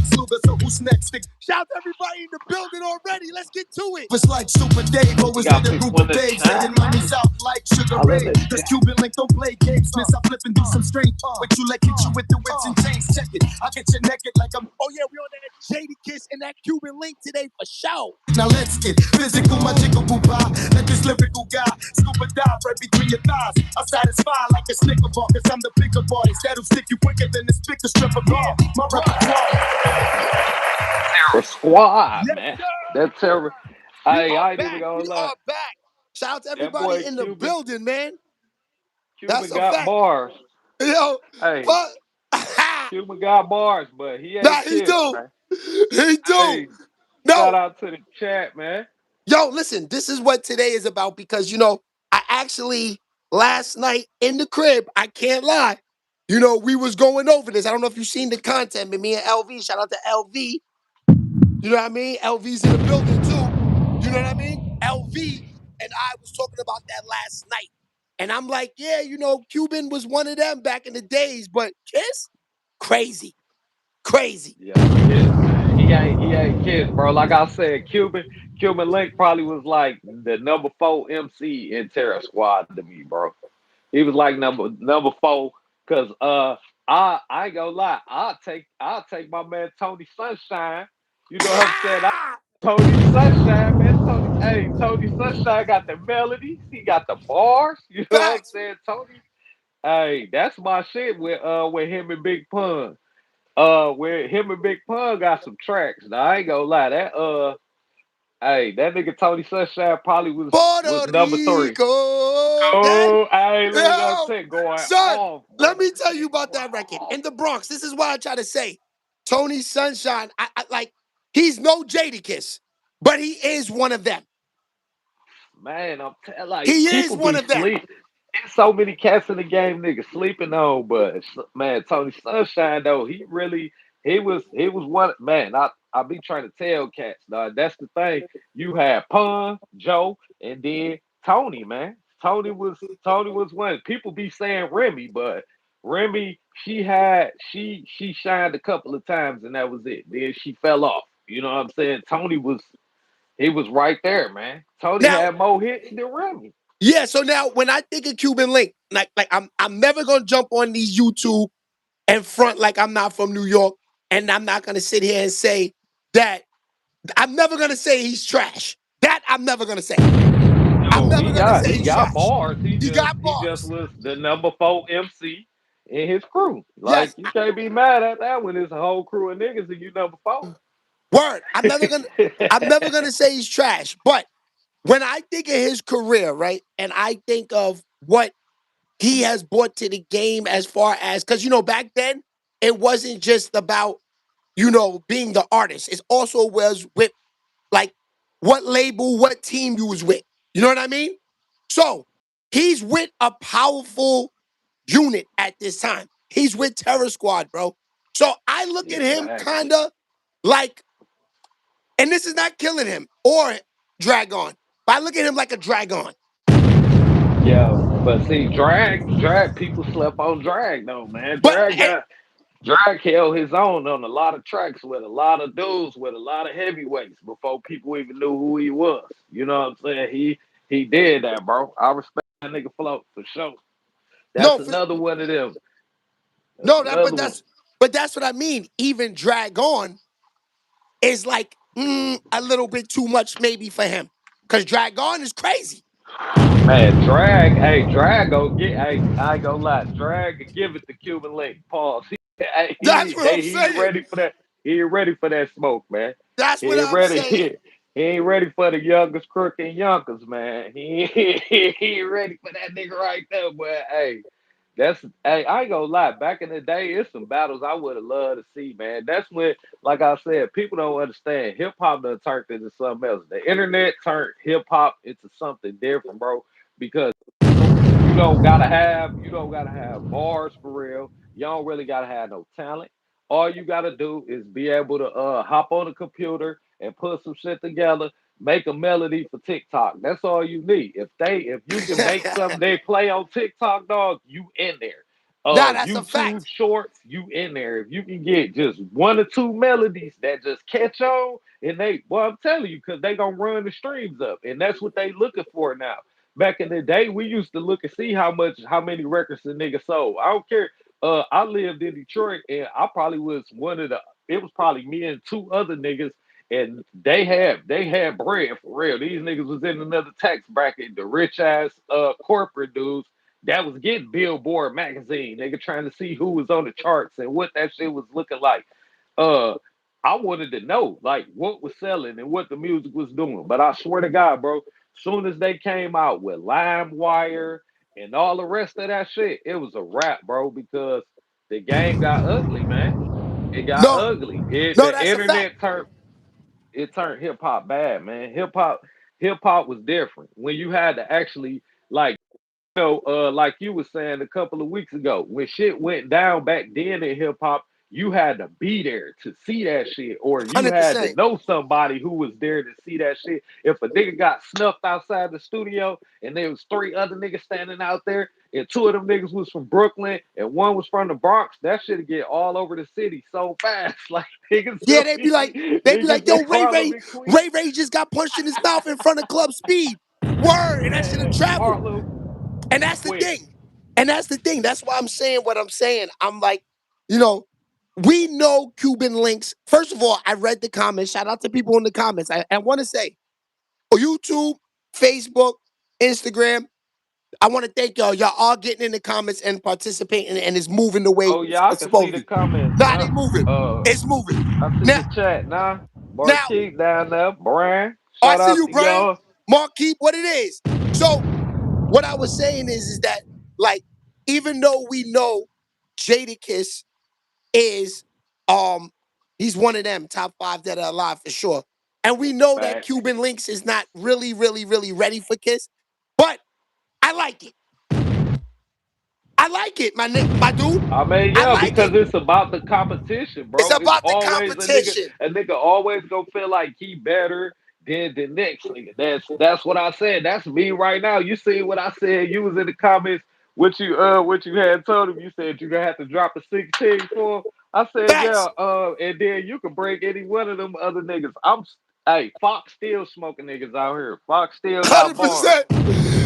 Lex Luger, so who's next? Shout out to everybody in the building already. Let's get to it. It's like Super Dave, always with a group of babes, sending monies out like Sugar Ray. Cause Cuban Link don't play games, miss. I flip and do some strange. But you like hit you with the whips and chains. Check it, I get you naked like I'm. Oh yeah, we on that Jadakiss and that Cuban Link today for show. Now let's get physical, my jiggle boo pie. Let this lyrical guy scuba dive right between your thighs. I satisfy like a snicker bar, cause I'm the bigger body. That'll stick you quicker than this bigger strip of ball. My repertoire. Terror Squad, Yes, man. sir. That terror. We Hey, are I ain't even back. gonna We lie. are back. Shout out to That everybody boy in the Cuban, building, man. That's Cuban a got fact. bars. Yo, Hey, but Cuban got bars, but he nah, ain't he Kiss, do. man. He do. Hey, shout No, out to the chat, man. yo, listen, this is what today is about because, I actually, last night in the crib, I can't lie, we was going over this. I don't know if you've seen the content, but me and LV, shout out to LV, you know what I mean? LV's in the building too, you know what I mean? LV and I was talking about that last night. And I'm like, yeah, Cuban was one of them back in the days, but Kiss, crazy, crazy. Yeah, Kiss, man. He ain't Kiss, bro. Like I said, Cuban Link probably was like the number 4 MC in Terror Squad to me, bro. He was like number 4, cause I ain't gonna lie, I'll take my man Tony Sunshine. You know what I'm saying? Tony Sunshine, man. Tony Sunshine got the melodies. He got the bars. You know what I'm Facts. saying? Tony. Hey, that's my shit with him and Big Pun. Where him and Big Pun got some tracks. Now I ain't gonna lie, that nigga Tony Sunshine probably was Puerto number 3. Rico. That, Oh, hey, look at that yo, shit going son, off, let brother. me tell you about that record. In the Bronx, this is what I try to say. Tony Sunshine, I like, he's no Jadakiss, but he is one of them. Man, I'm telling like He is people one be of them. sleep. There's so many cats in the game, niggas sleeping on. But man, Tony Sunshine though, he was one man. I be trying to tell cats, dog. That's the thing. You had Pun, Joe, and then Tony, man. Tony was one. People be saying Remy, but Remy, she shined a couple of times and that was it. Then she fell off. You know what I'm saying? Tony was he was right there, man. Tony Now, had more hits than Remy. yeah, so now when I think of Cuban Link, like I'm never gonna jump on these YouTube and front like I'm not from New York, and I'm not gonna sit here and say that I'm never gonna say he's trash. That I'm never gonna say. I'm No, never he gonna got say he he's got trash. bars. He He just got he just bars. was the number 4 MC in his crew. Like Yes, you can't be mad at that when it's a whole crew of niggas and you number 4. word. I'm never gonna say he's trash. But when I think of his career, right, and I think of what he has brought to the game as far as because back then it wasn't just about being the artist. It also was with like what label, what team you was with. You know what I mean? So he's with a powerful unit at this time. He's with Terror Squad, bro. So I look at him Exactly. kind of like, and this is not killing him or Dragon, but I look at him like a Dragon. Yeah, but see, drag people slept on drag though, man. But Drag held his own on a lot of tracks with a lot of dudes with a lot of heavyweights before people even knew who he was. You know what I'm saying? He did that, bro. I respect that nigga float for sure. That's no, another one of them. That's no, that another one. but that's what I mean. Even Dragon is like a little bit too much maybe for him. Cause Dragon is crazy. Man, drag go get I ain't gonna lie, drag and give it to Cuban Link. Pause. Hey, That's what I'm he ain't saying. ready for that. He ain't ready for that smoke, man. That's He what ain't I'm ready. saying. He ain't ready for the youngest crook and youngers, man. He ain't ready for that nigga right there, but I ain't gonna lie. Back in the day, it's some battles I would have loved to see, man. That's when, like I said, people don't understand. Hip hop done turned into something else. The internet turned hip hop into something different, bro. Because you don't gotta have bars for real. You don't really gotta have no talent. All you gotta do is be able to hop on a computer and put some shit together, make a melody for TikTok. That's all you need. If you can make something they play on TikTok, dog, you in there. Nah, that's a YouTube fact. shorts, you in there. If you can get just one or two melodies that just catch on, and well, I'm telling you, because they gonna run the streams up, and that's what they looking for now. Back in the day, we used to look and see how many records the nigga sold. I don't care. I lived in Detroit, and I probably was one of the. It was probably me and two other niggas, and they had bread for real. These niggas was in another tax bracket, the rich ass corporate dudes that was getting Billboard magazine. Nigga trying to see who was on the charts and what that shit was looking like. Uh, I wanted to know like what was selling and what the music was doing. But I swear to God, bro, soon as they came out with LimeWire and all the rest of that shit, it was a wrap, bro, because the game got ugly, man. It got No, ugly. no, The that's a fact. internet turned hip hop bad, man. Hip hop was different when you had to actually like like you were saying a couple of weeks ago, when shit went down back then in hip hop, you had to be there to see that shit, or you had to 100%. know somebody who was there to see that shit. If a nigga got snuffed outside the studio and there was three other niggas standing out there, and two of them niggas was from Brooklyn and one was from the Bronx, that shit get all over the city so fast. Like niggas Yeah, will be they be like, niggas in yo, Harlem and Queens, Ray Ray just got punched in his mouth in front of Club Speed. Word, and that should have man, traveled. Harlem And that's the quick. thing. And that's the thing. That's why I'm saying what I'm saying. I'm like, you know, we know Cuban links. First of all, I read the comments. Shout out to people in the comments. I want to say, YouTube, Facebook, Instagram, I want to thank y'all. Y'all all getting in the comments and participating, and it's moving the way Oh yeah, I it's can see supposed the to. comments. Nah, they Yeah. moving. It's moving. I see Now, the chat now. now, Marquis down there. Brian. I Shout see out you, to Brian. y'all. Mark, keep what it is. So, what I was saying is that, like, even though we know Jadakiss is, he's one of them top 5 that are alive for sure, and we know that Back. Cuban Links is not really, really, really ready for Kiss, but I like it. I like it, my dude. I mean, I yeah, like because it. it's about the competition, It's bro. It's about the always competition. a nigga always gonna feel like he better than the next nigga. That's what I said. That's me right now. You see what I said? You was in the comments. What you had told him? You said you're gonna have to drop a 16 for him. I said, yeah, Facts. and then you can break any one of them other niggas. Hey, Fox still smoking niggas out here. Fox still got bars. 100%.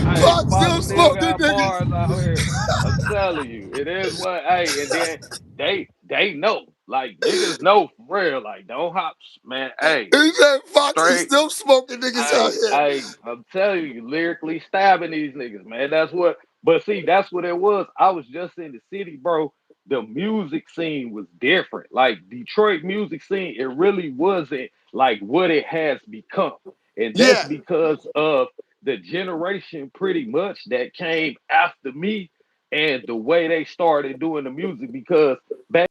Hey, Fox Fox still still smoking got niggas. bars out here. I'm telling you, it is what. Hey, and then they know, like niggas know for real. Like don't hop, man. Hey, He said Fox is straight. still smoking niggas out here. I'm telling you, lyrically stabbing these niggas, man. That's what. But see, that's what it was. I was just in the city, bro. The music scene was different. Like Detroit music scene, it really wasn't like what it has become, and that's Yeah. because of the generation, pretty much that came after me, and the way they started doing the music. Because back,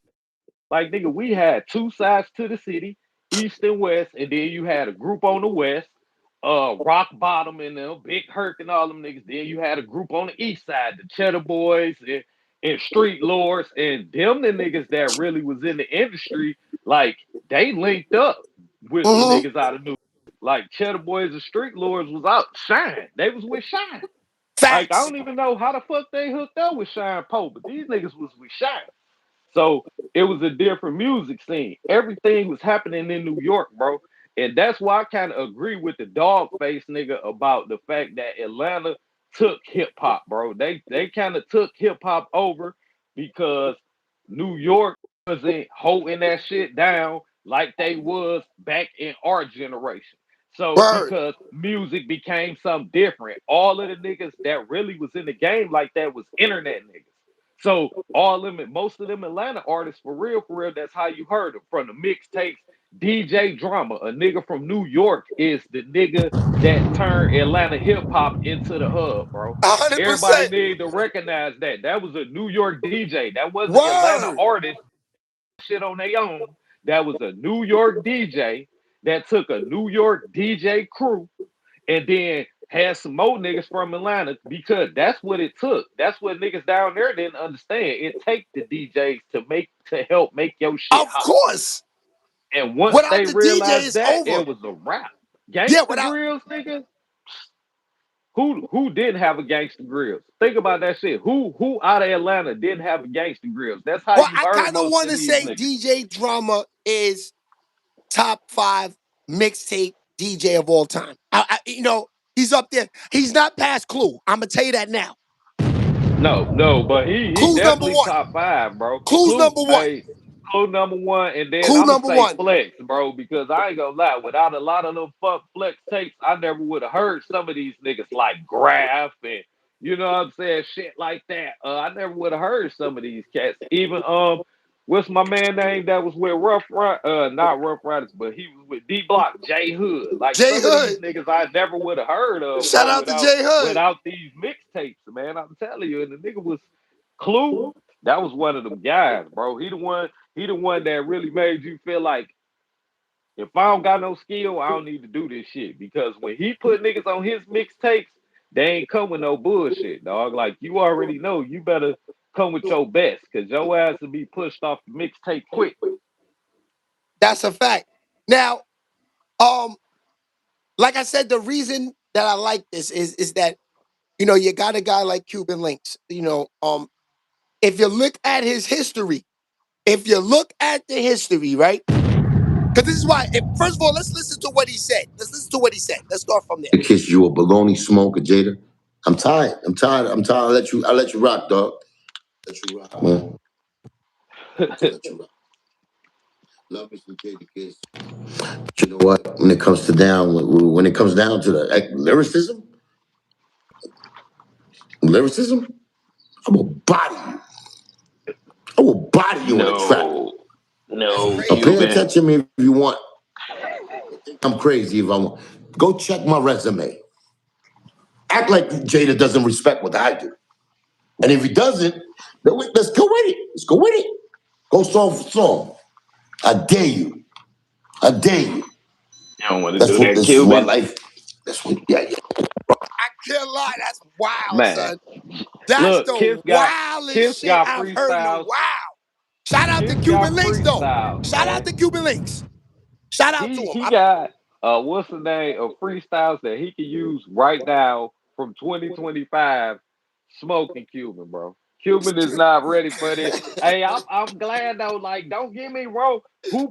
like nigga, we had two sides to the city, east and west, and then you had a group on the west, Rock Bottom and them, Big Herc and all them niggas. Then you had a group on the east side, the Cheddar Boys and Street Lords, and them the niggas that really was in the industry. Like they linked up with the Mm-hmm. niggas out of New. Like Cheddar Boys and Street Lords was out Shine. They was with Shine. Like I Facts. don't even know how the fuck they hooked up with Shine Poe, but these niggas was with Shine. So it was a different music scene. Everything was happening in New York, bro. And that's why I kind of agree with the dog face nigga about the fact that Atlanta took hip hop, bro. They kind of took hip hop over because New York wasn't holding that shit down like they was back in our generation. So Word. because music became something different, all of the niggas that really was in the game like that was internet niggas. So all them, most of them Atlanta artists, for real, that's how you heard them from the mixtapes. DJ Drama, a nigga from New York, is the nigga that turned Atlanta hip hop into the hub, bro. Everybody 100%. need to recognize that. That was a New York DJ. That wasn't Atlanta Word. artist shit on their own. That was a New York DJ that took a New York DJ crew and then had some more niggas from Atlanta because that's what it took. That's what niggas down there didn't understand. It take the DJs to help make your shit Of hot. course. And once Without they the DJ, realized it's that, over. it was a wrap. Yeah, Gangsta without grills, nigga. who didn't have a gangster grills? Think about that shit. Who out of Atlanta didn't have a gangster grills? That's how Well, you I heard kind of most want of to these say niggas. DJ Drama is top 5 mixtape DJ of all time. He's up there. He's not past Clue. I'm gonna tell you that now. No, but he Clue's number definitely one. top five, bro. Clue's Clue, number one. hey, Clue number one, and then Clue I'm gonna number say one. Flex, bro, because I ain't gonna lie. Without a lot of them fuck Flex tapes, I never would have heard some of these niggas like Graph and you know what I'm saying, shit like that. I never would have heard some of these cats. Even what's my man name that was with not Rough Riders, but he was with D Block, J Hood. Like J some of these Hood. niggas I never would have heard of, Shout bro, out to J Hood. without these mixtapes, man. I'm telling you, and the nigga was Clue. That was one of them guys, bro. He the one that really made you feel like if I don't got no skill, I don't need to do this shit. Because when he put niggas on his mixtapes, they ain't come with no bullshit, dog. Like you already know, you better come with your best, cause your ass will be pushed off the mixtape quick. That's a fact. Now, um, like I said, the reason that I like this is that you got a guy like Cuban Links. If you look at his history, right? Because this is why. First of all, let's listen to what he said. Let's start from there. Kiss you a baloney smoker, Jada. I'm tired. I let you rock, dog. Let you rock, man. Let you rock. Love me some Jadakiss. But you know what? When it comes down to the lyricism, I will body you. I will body you in a trap. No, no, Now pay Cuban. attention to me if you want. I'm crazy if I want. Go check my resume. Act like Jada doesn't respect what I do. And if he doesn't, then let's go with it. Let's go with it. Go song for song. I dare you. I dare you. You don't want to do that, This is what Cuban. life. That's what. Yeah, yeah. I can't lie. That's wild, Man, son. That's look, the wildest Kiss shit got I've heard in a freestyles. while. Shout out to Kiss got Cuban Links, though. freestyles, Shout out man. to Cuban Links. Shout out to him. He got what's the name of freestyles that he can use right now from 2025 smoking Cuban, bro. Cuban is not ready for this. Hey, I'm glad though. Like, don't get me wrong. Who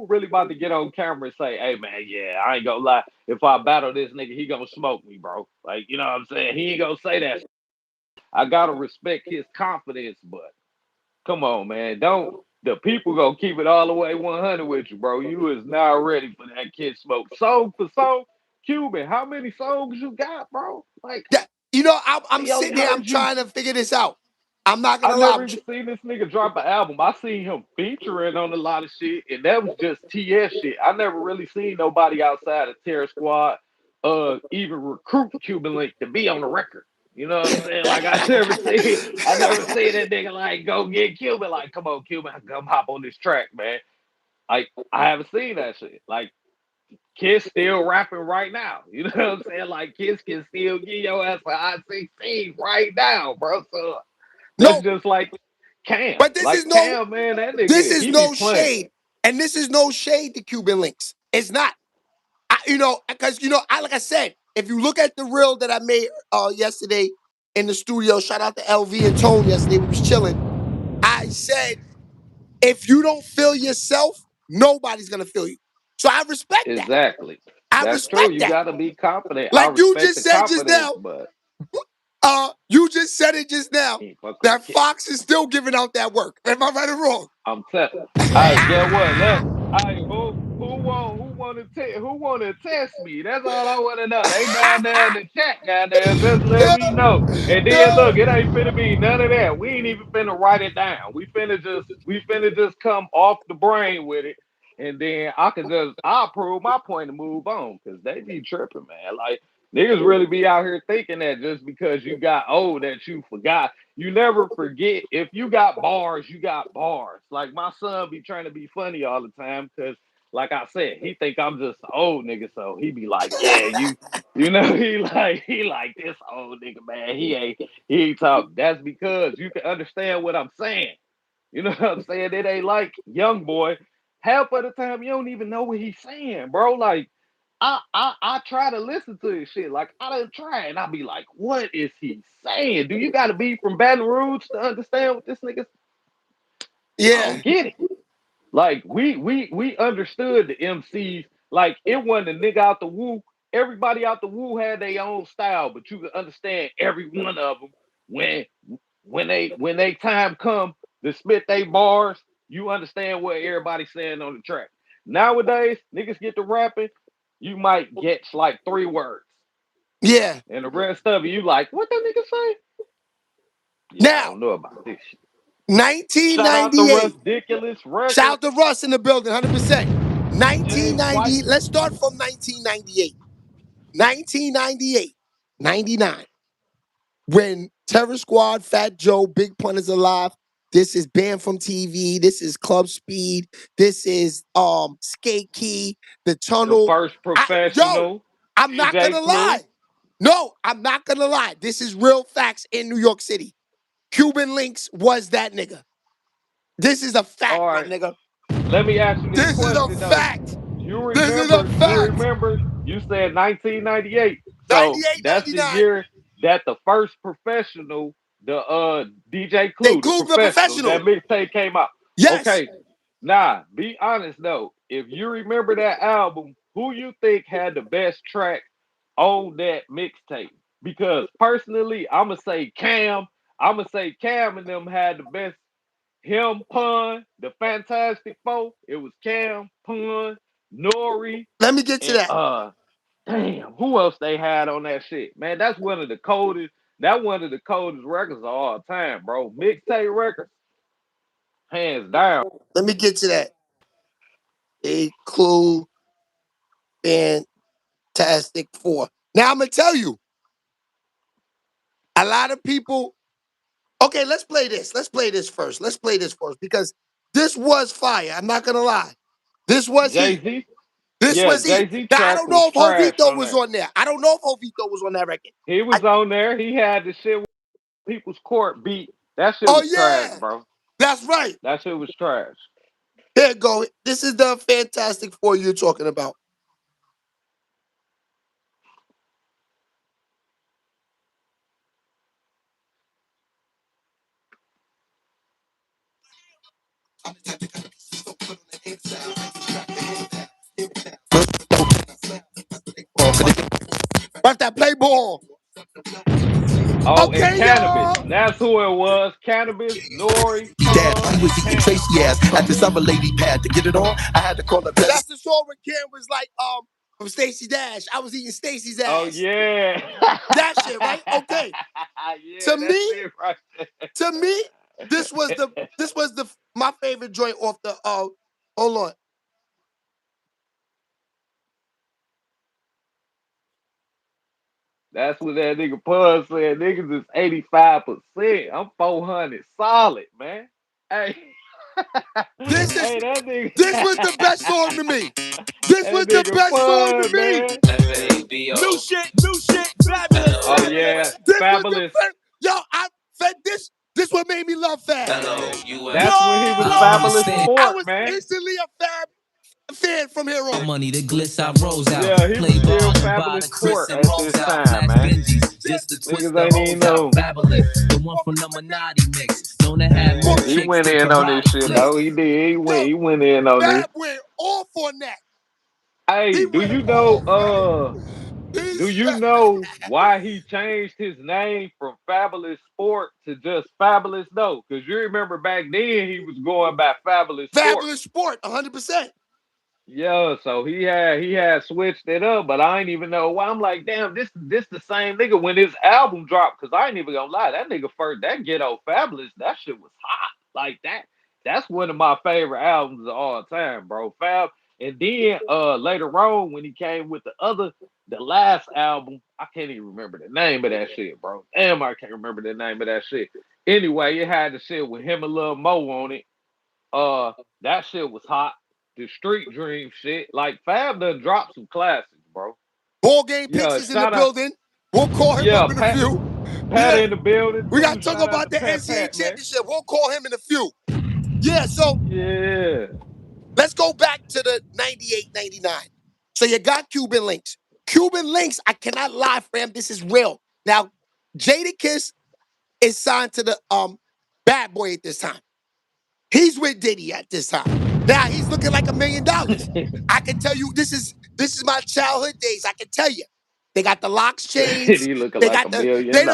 really about to get on camera and say, hey man, yeah, I ain't gonna lie. If I battle this nigga, he gonna smoke me, bro. Like, you know what I'm saying? He ain't gonna say that. I gotta respect his confidence, but come on, man. Don't the people gonna keep it all the way 100 with you, bro. You is not ready for that kid smoke. Song for song, Cuban, how many songs you got, bro? Like, Yeah, I'm he only sitting here. I'm heard you. trying to figure this out. I'm not I gonna lie never with even you. seen this nigga drop an album. I seen him featuring on a lot of shit, and that was just TS shit. I never really seen nobody outside of Terror Squad even recruit Cuban Link to be on the record. You know what I'm saying? Like I never see that nigga like go get Cuban. Like, come on, Cuban, come hop on this track, man. Like, I haven't seen that shit. Like, Kiss still rapping right now. You know what I'm saying? Like, Kiss can still get your ass for I-16 right now, bro. So that's No, just like Cam. but Like Cam, man, that this nigga, is he be no playing. shade, and this is no shade to Cuban Links. It's not. Because like I said, if you look at the reel that I made yesterday in the studio, shout out to LV and Tone yesterday. We was chilling. I said, if you don't feel yourself, nobody's gonna feel you. So I respect that. Exactly. I That's true. respect You that. gotta be confident. I Like you respect just the said just confidence, now, but you just said it just now he ain't fucking with that Kiss. Fox is still giving out that work. Am I right or wrong? I'm telling. Hey, get what? Hey, who want to test me? That's all I want to know. They down there in the chat, goddamn. Just let Yeah, me know. And then yeah. look, it ain't finna be none of that. We ain't even finna write it down. We finna just come off the brain with it, and then I'll prove my point and move on because they be tripping, man. Like niggas really be out here thinking that just because you got old that you forgot. You never forget if you got bars, you got bars. Like my son be trying to be funny all the time because, like I said, he think I'm just an old nigga, so he be like, "Yeah, you know, he like this old nigga, man. He ain't talk. That's because you can understand what I'm saying. You know what I'm saying? It ain't like young boy. Half of the time you don't even know what he's saying, bro. Like I try to listen to his shit. Like I done try, and I be like, what is he saying? Do you got to be from Baton Rouge to understand what this nigga? I don't get it. Like we understood the MCs. Like it wasn't a nigga out the woo. Everybody out the woo had their own style, but you could understand every one of them when they time come to spit they bars. You understand what everybody's saying on the track. Nowadays, niggas get to rapping, you might get like 3 words. Yeah. And the rest of it, you like, what that nigga say? Yeah, I Now, don't know about this shit. 1998. Shout out to Ridiculous Records. Shout out to Russ in the building, 100%. 1990. Let's start from 1998. 1998, 99. When Terror Squad, Fat Joe, Big Pun is Alive. This is Banned from TV. This is Club Speed. This is Skate Key, The Tunnel. The first professional. I'm not gonna lie. No, I'm not gonna lie. This is real facts in New York City. Cuban Links was that nigga. This is a fact, my nigga. Let me ask you this question. This is a fact. You remember, you said 1998. So that's the year that the first professional, the DJ Clue, the professional, that mixtape came out. Yes. Okay. Nah, be honest though. If you remember that album, who you think had the best track on that mixtape? Because personally, I'ma say Cam. I'ma say Cam and them had the best. Him, Pun, the Fantastic Four. It was Cam, Pun, Nori. Let me get to that. Damn, who else they had on that shit? Man, that's one of the coldest. That one of the coldest records of all time, bro. Mixtape records, hands down. Let me get to that. A Clue, Fantastic Four. Now I'm gonna tell you, a lot of people. Okay, let's play this. Let's play this first. Because this was fire. I'm not gonna lie. This was Jay-Z. This was Jay-Z. Now, I don't know if Jovito was on there. I don't know if Jovito was on that record. He was on there. He had the shit with People's Court beat. That shit was trash, bro. That's right. That shit was trash. Here you go. This is the Fantastic Four you're talking about. What's that play ball? Oh, okay, and Cannabis. Y'all. That's who it was. Cannabis, Nori. Dad, I was eating Tracy ass at this other lady pad to get it on. I had to call her. That's the song where Cam was like, from Stacey Dash. I was eating Stacey's ass. Oh yeah. That shit, right? Okay. Yeah, to me, this was my favorite joint off the hold on. That's what that nigga Pun said. Niggas is 85%. I'm 400 solid, man. Hey. This was the best song to me. This was the best song to me. New shit, fabulous. Oh yeah, this fabulous. This what made me love Fab. That's when he was Fabulous Sport, I was man. instantly a Fab fan from here on. Money, the glitz I rolls out. Yeah, he was still Fabulous Sport at this time, man. Just the twist that rolls out. Fabulous, the one from the Minotti mix. Known to have more chicks. He went in on this shit, though. He did. He went in on this. Fab went off on that. Hey, do you know why he changed his name from Fabulous Sport to just Fabulous though? Because you remember back then he was going by Fabulous Sport. Fabulous Sport, 100%. Yeah, so he had switched it up, but I ain't even know why. I'm like, damn, this the same nigga when his album dropped. Because I ain't even gonna lie, that nigga first, that Ghetto Fabulous, that shit was hot like that. That's one of my favorite albums of all time, bro. Fab. And then later on, when he came with the last album, I can't even remember the name of that shit, bro. Damn, I can't remember the name of that shit. Anyway, it had the shit with him and Lil Mo on it. That shit was hot. The Street Dream shit. Like Fab done dropped some classics, bro. Ball Game Picks is in the building. We'll call him up in a few. Pat in the building. We got to talk about the NCAA championship. We'll call him in a few. Yeah, so yeah. Let's go back to the 98, 99. So you got Cuban links. Cuban links, I cannot lie, fam. This is real. Now, Jadakiss is signed to the Bad Boy at this time. He's with Diddy at this time. Now he's looking like $1 million. I can tell you this is my childhood days. I can tell you. They got the locks chains. He looking They like got $1 million.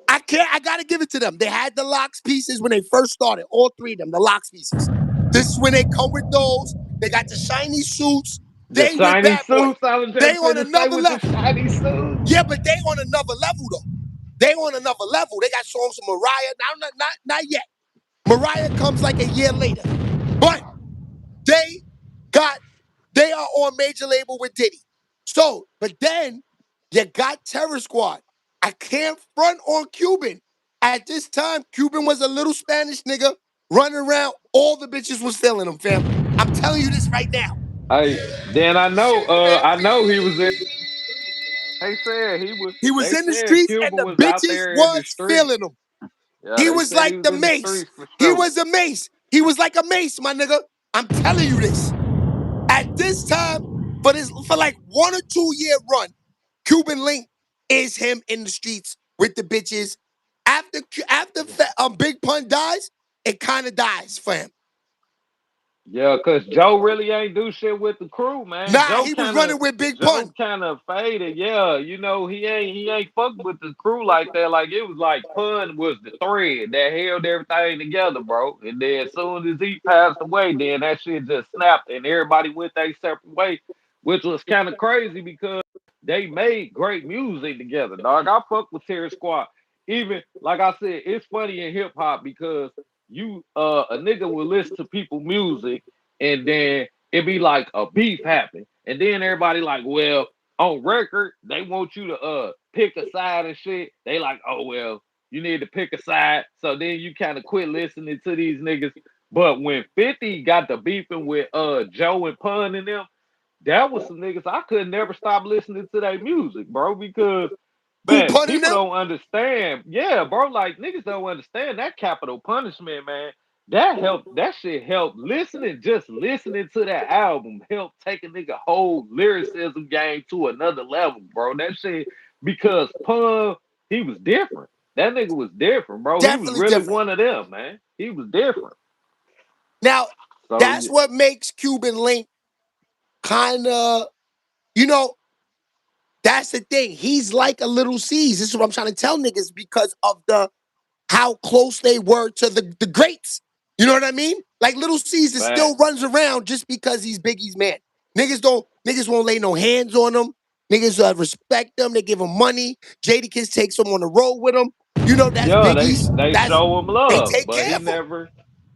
I gotta give it to them. They had the locks pieces when they first started. All three of them, the locks pieces. This is when they come with those. They got the shiny suits. The They with shiny Bad Boy. suits, I was They just on finna say another with the level. shiny suits. Yeah, but they on another level though. They on another level. They got songs from Mariah. Now, not yet. Mariah comes like a year later. But they are on major label with Diddy. So, but then you got Terror Squad. I can't front on Cuban. At this time, Cuban was a little Spanish nigga running around. All the bitches was feeling him, fam. I'm telling you this right now. Then I know he was in. They said he was. He was They in the said streets and Cuban the was out bitches there in the was street. feeling him. Yeah, He they was said he like was the in the Mace. streets for He sure. was a Mace. He was like a Mace, my nigga. I'm telling you this. At this time, for like 1 or 2 year run, Cuban Link is him in the streets with the bitches. After Big Pun dies, it kind of dies for him. Yeah, cause Joe really ain't do shit with the crew, man. Nah, he was running with Big Joe Pun. kind of faded. Yeah, you know he ain't fucked with the crew like that. Like it was like Pun was the thread that held everything together, bro. And then as soon as he passed away, then that shit just snapped and everybody went their separate way, which was kind of crazy because they made great music together, dog. I fuck with Terror Squad. Even like I said, it's funny in hip hop because you a nigga will listen to people music and then it be like a beef happen. And then everybody like, well, on record, they want you to pick a side and shit. They like, oh well, you need to pick a side. So then you kind of quit listening to these niggas. But when 50 got the beefing with Joe and Pun and them, that was some niggas I could never stop listening to their music, bro, because Who man, punning people them? don't understand. Yeah, bro, like niggas don't understand that capital punishment, man. That shit helped just listening to that album helped take a nigga whole lyricism game to another level, bro. That shit because Pun, he was different. That nigga was different, bro. He was Definitely really different. one of them, man. He was different. Now, So that's what makes Cuban Link kind of, you know, that's the thing. He's like a little C's. This is what I'm trying to tell niggas because of how close they were to the greats. You know what I mean? Like Little Caesar still fact. runs around just because he's Biggie's man. Niggas won't lay no hands on him. Niggas respect him. They give him money. Jadakiss takes him on the road with him. You know that's Yeah, Biggie's. they show him They love, take but care of him.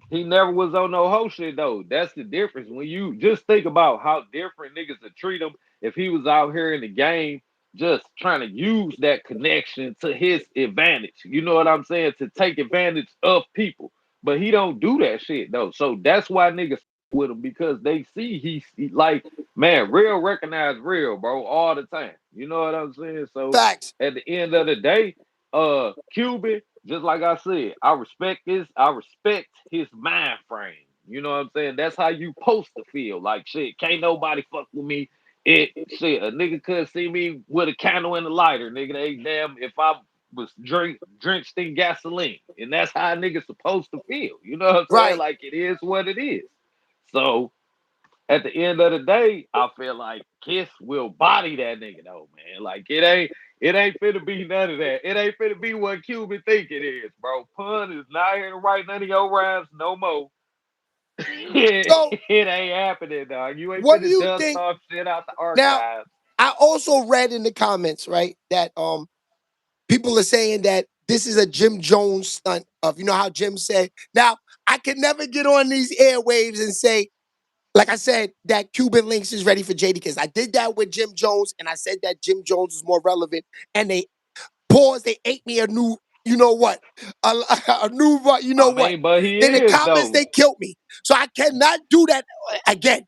he never was on no whole shit though. That's the difference. When you just think about how different niggas would treat him if he was out here in the game, just trying to use that connection to his advantage. You know what I'm saying? To take advantage of people. But he don't do that shit though. So that's why niggas with him because they see like, man, real recognize real, bro, all the time. You know what I'm saying? So Facts. at the end of the day, Cuban, just like I said, I respect his mind frame. You know what I'm saying? That's how you supposed to feel. Like shit, can't nobody fuck with me. It shit, a nigga could see me with a candle and a lighter, nigga. They damn if I was drenched in gasoline. And that's how a nigga's supposed to feel. You know what I'm saying? Right. Like it is what it is. So at the end of the day, I feel like Kiss will body that nigga though, man. Like it ain't finna be none of that. It ain't finna be what Cuban think it is, bro. Pun is not here to write none of your rhymes no more. So It ain't happening, dog. You ain't what do finna you dust think? off shit out the Now, archives. I also read in the comments, right, that people are saying that this is a Jim Jones stunt of, you know how Jim said. Now, I can never get on these airwaves and say, like I said, that Cuban Links is ready for Jadakiss. I did that with Jim Jones, and I said that Jim Jones is more relevant. And they they ate me a new, you know what, a new, you know I what. mean, but he In the is comments, though. they killed me. So I cannot do that again.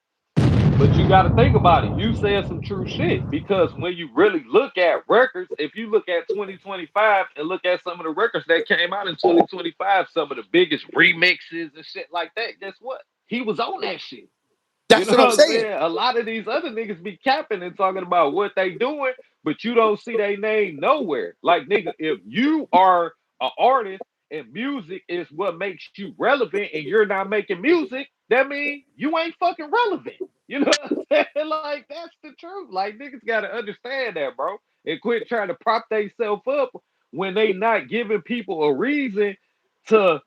But you got to think about it. You said some true shit because when you really look at records, if you look at 2025 and look at some of the records that came out in 2025, some of the biggest remixes and shit like that, guess what? He was on that shit. You That's know what I'm what I'm saying. saying? A lot of these other niggas be capping and talking about what they doing, but you don't see their name nowhere. Like nigga, if you are an artist and music is what makes you relevant and you're not making music, that means you ain't fucking relevant. You know what I'm saying? Like that's the truth. Like niggas gotta understand that, bro. And quit trying to prop themselves up when they not giving people a reason to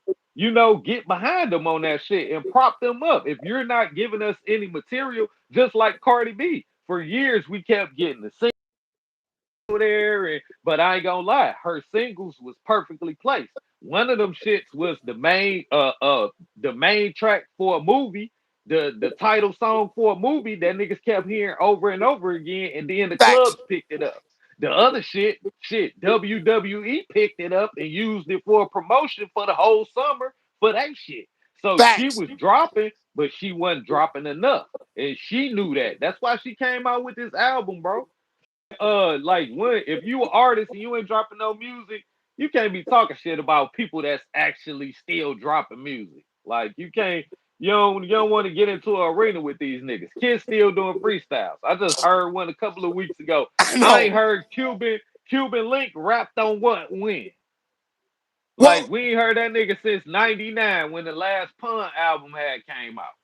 get behind them on that shit and prop them up. If you're not giving us any material, just like Cardi B, for years we kept getting the single there, but I ain't gonna lie, her singles was perfectly placed. One of them shits was the main track for a movie, the title song for a movie that niggas kept hearing over and over again, and then the Facts. clubs picked it up. The other shit, WWE picked it up and used it for a promotion for the whole summer for that shit. So she Facts. was dropping, but she wasn't dropping enough. And she knew that. That's why she came out with this album, bro. Like when if you an artist and you ain't dropping no music, you can't be talking shit about people that's actually still dropping music. Like you don't want to get into an arena with these niggas. Kids still doing freestyles. I just heard one a couple of weeks ago. I I know. ain't heard Cuban Link rapped on what when. Like Well, we ain't heard that nigga since '99 when the last Pun album had came out.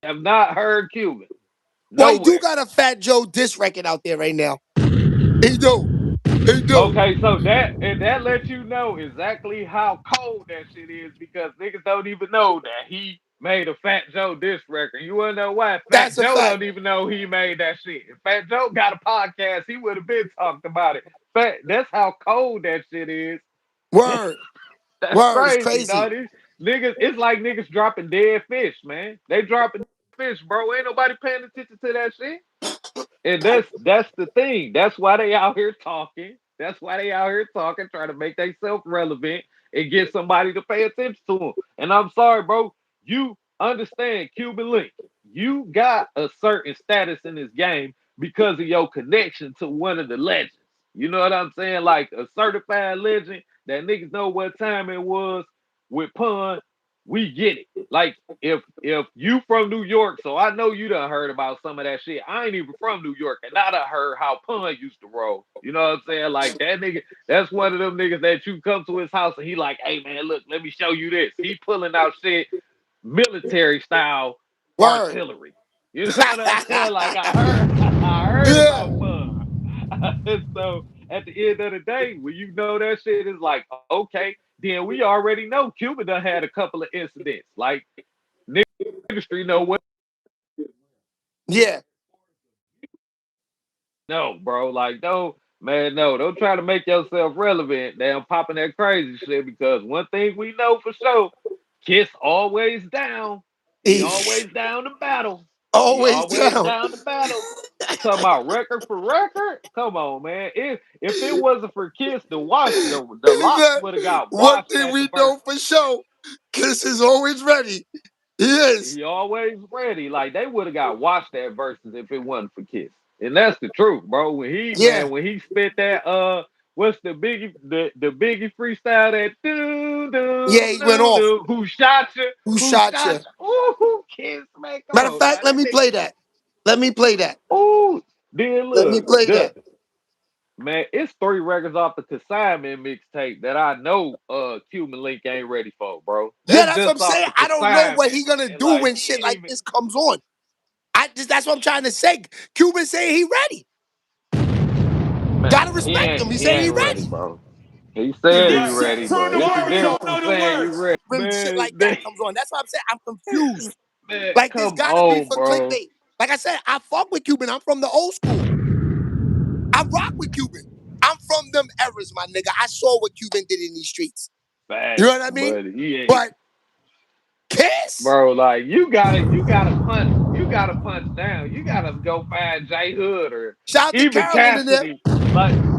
I have not heard Cuban he do nowhere. got a Fat Joe diss record out there right now. He do. He do. Okay, so that lets you know exactly how cold that shit is because niggas don't even know that he made a Fat Joe diss record. You wanna know why? Fat That's a Joe fact. don't even know he made that shit. If Fat Joe got a podcast, he would have been talked about it. That's how cold that shit is. Word. That's Word is crazy, crazy. dog. These niggas, it's like niggas dropping dead fish, man. They dropping fish, bro. Ain't nobody paying attention to that shit. And that's the thing. That's why they out here talking. That's why they out here talking, trying to make themselves relevant and get somebody to pay attention to them. And I'm sorry, bro. You understand, Cuban Link. You got a certain status in this game because of your connection to one of the legends. You know what I'm saying? Like a certified legend that niggas know what time it was with Pun. We get it. Like if you from New York, so I know you done heard about some of that shit. I ain't even from New York, and I done heard how Pun used to roll. You know what I'm saying? Like that nigga, that's one of them niggas that you come to his house and he like, hey man, look, let me show you this. He pulling out shit military style Word. artillery. You know what I'm saying? Like I heard Yeah. about Pun. So at the end of the day, when you know that shit is like, okay, then we already know Cuba done had a couple of incidents. Like industry know what Yeah. no, bro. Like don't man, no, don't try to make yourself relevant. Damn popping that crazy shit because one thing we know for sure, Kiss always down. He Eesh. always down to battle. He Always always down. down to battle. You talking about record for record? Come on, man. If it wasn't for Kiss, the He locks said, would have got one washed thing at the we verse. know for sure, Kiss is always ready. He is. He always ready. Like they would have got watched that versus if it wasn't for Kiss. And that's the truth, bro. Yeah. When he spit that what's the Biggie freestyle that do Yeah, do he went do off. do who shot you? Who Who shot shot you? you? Ooh, Kiss, man, come Matter of on, now fact, let that me play nigga. that. Let me play that. Ooh, then Let me look, play that. man, it's 3 records off the consignment mixtape that I know Cuban Link ain't ready for, bro. Yeah, That's that's what just I'm off saying. the I don't know what consignment, he gonna man. do Like when he shit ain't like even this comes on. That's what I'm trying to say. Cuban saying he ready. Gotta man, respect him. He he saying he ain't ready, ready. bro. He said he ready, but You it's a already difference know from saying you ready. when shit like that comes on. That's what I'm saying. I'm confused. Man, Like this come gotta be on, for bro. clickbait. Like I said, I fuck with Cuban. I'm from the old school. I rock with Cuban. I'm from them eras, my nigga. I saw what Cuban did in these streets. You Facts, know what I mean? but he ain't, But Kiss? bro. Like you gotta punch down. You gotta go find J Hood or Shout out to even Carolyn and them. Cassidy.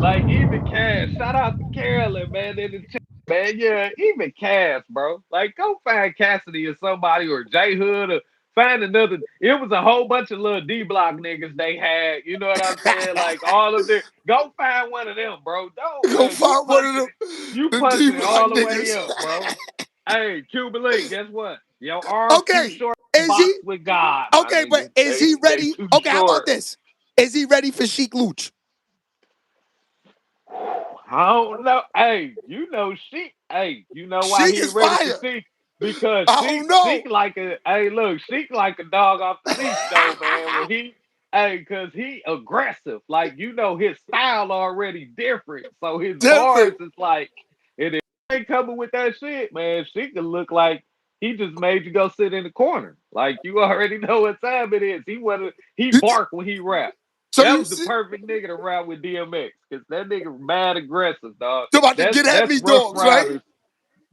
Like even Cass. Shout out to Carolyn, man. In the chat, man. Yeah, even Cass, bro. Like go find Cassidy or somebody or J Hood or find another. It was a whole bunch of little D block niggas they had. You know what I'm saying? Like all of them. Go find one of them, bro. Don't Go you find one of punching them, it. You the punching it D-Block all the way niggas. up, bro. Hey, Cuban Link, guess what? Your arms too Okay, short. box with God, my Okay, but nigga. is he They ready? too Okay, how about short. this? Is he ready for Sheik Luch? I don't know. Hey, you know Sheik. Hey, you know why Sheik he is ain't ready for fire. Sheik? Because I Sheik, don't know. Sheik like a hey, look, Sheik like a dog off the leash though, man. When he cause he aggressive. Like you know his style already different. So his bars Different. is like, and if he ain't coming with that shit, man, Sheik could look like he just made you go sit in the corner. Like you already know what time it is. He You th- bark when he rap. so That you was the see, perfect nigga to rap with DMX because that nigga mad aggressive, dog. you about to That's get at that's me, Rough dogs, right? Riders.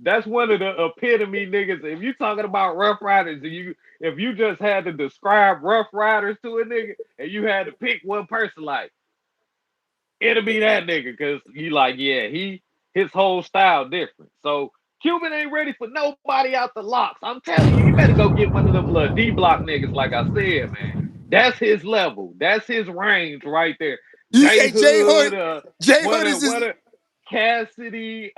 That's one of the epitome niggas. If you talking about Rough Riders, and if you just had to describe Rough Riders to a nigga, and you had to pick one person, like it'll be that nigga, cause you like, yeah, his whole style different. So Cuban ain't ready for nobody out the locks. I'm telling you, you better go get one of them little D block niggas, like I said, man. That's his level. That's his range right there. You J say J Hood. Hood, J what Hood a is his what a Cassidy.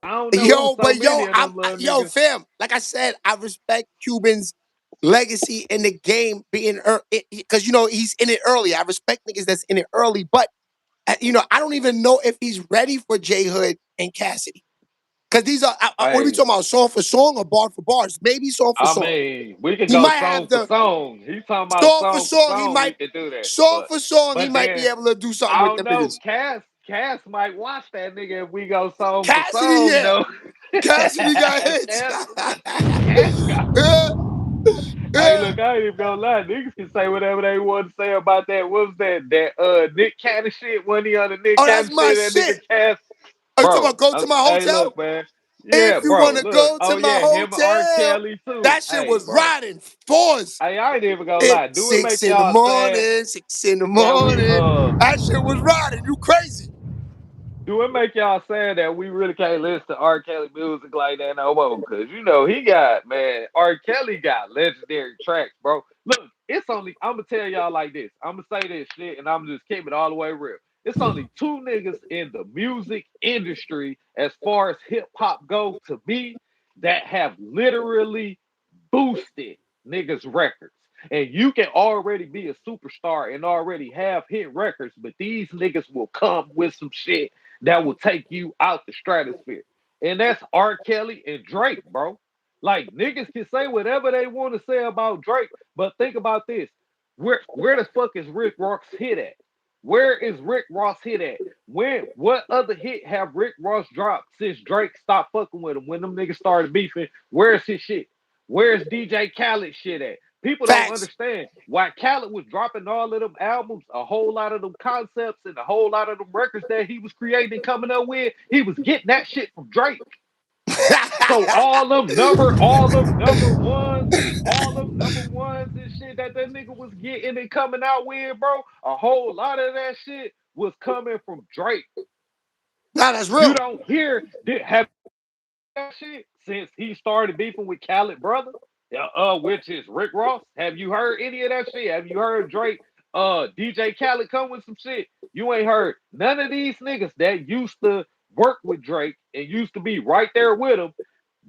I don't know. It was yo, so but many of them little yo, niggas. fam. Like I said, I respect Cuban's legacy in the game being because you know he's in it early. I respect niggas that's in it early, but you know I don't even know if he's ready for J Hood and Cassidy. Because these are, what are we Hey, talking about? Song for song or bar for bars? Maybe song for I song. mean, we could He go might have song for the song. He's talking about song for song for song. song. We could do that, Song for song. He but might be then able to do something I with don't them know. niggas. Cass might watch that nigga if we go song for Cassidy, song yeah. though. Cassidy got hits. Cass, Cass got. Yeah, Hey, yeah. look, I ain't even gonna lie. Niggas can say whatever they want to say about that. What was that? That Nick Cannon shit? Wasn't he on the Nick Oh, that's Cannon my shit? That nigga shit. Cass, Are you talking bro. about go to my Hey, hotel? look, man. If Yeah, you bro. want to Look. go Oh to my yeah, him and R. hotel, Kelly too. that shit Hey, was bro. riding fours. Hey, I ain't even gonna lie. It's Do it make 6 in the y'all sad morning, 6 in the that we morning. That shit was riding. You crazy. do it make y'all sad that we really can't listen to R. Kelly music like that no more? Cause you know he got, man, R. Kelly got legendary tracks, bro. Look, it's only I'm gonna tell y'all like this. I'm gonna say this shit and I'm just keep it all the way real. It's only two niggas in the music industry as far as hip hop go to me that have literally boosted niggas' records. And you can already be a superstar and already have hit records, but these niggas will come with some shit that will take you out the stratosphere. And that's R. Kelly and Drake, bro. Like niggas can say whatever they want to say about Drake, but think about this. Where the fuck is Rick Ross hit at? Where is Rick Ross hit at? What other hit have Rick Ross dropped since Drake stopped fucking with him? When them niggas started beefing, where's his shit? Where's DJ Khaled shit at? People don't Facts. understand why Khaled was dropping all of them albums, a whole lot of them concepts, and a whole lot of them records that he was creating and coming up with. He was getting that shit from Drake. So all them number ones and shit that nigga was getting and coming out with, bro. A whole lot of that shit was coming from Drake. Nah, that's You real. don't hear have that shit since he started beefing with Khaled brother, which is Rick Ross. Have you heard any of that shit? Have you heard Drake, DJ Khaled come with some shit? You ain't heard none of these niggas that used to work with Drake and used to be right there with him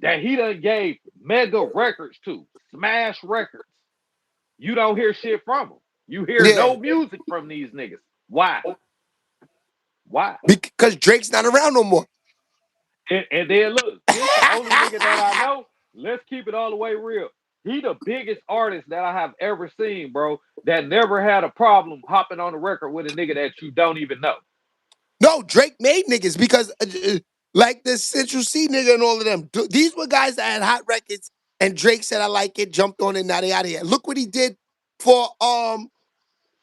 that he done gave mega records to, smash records. You don't hear shit from them. You hear Yeah. no music from these niggas. Why? Why? Because Drake's not around no more. And then look, this the only nigga that I know. Let's keep it all the way real. He the biggest artist that I have ever seen, bro. That never had a problem hopping on the record with a nigga that you don't even know. No, Drake made niggas because, like the Central C nigga and all of them, these were guys that had hot records, and Drake said, "I like it," jumped on it, now they out of here. Look what he did for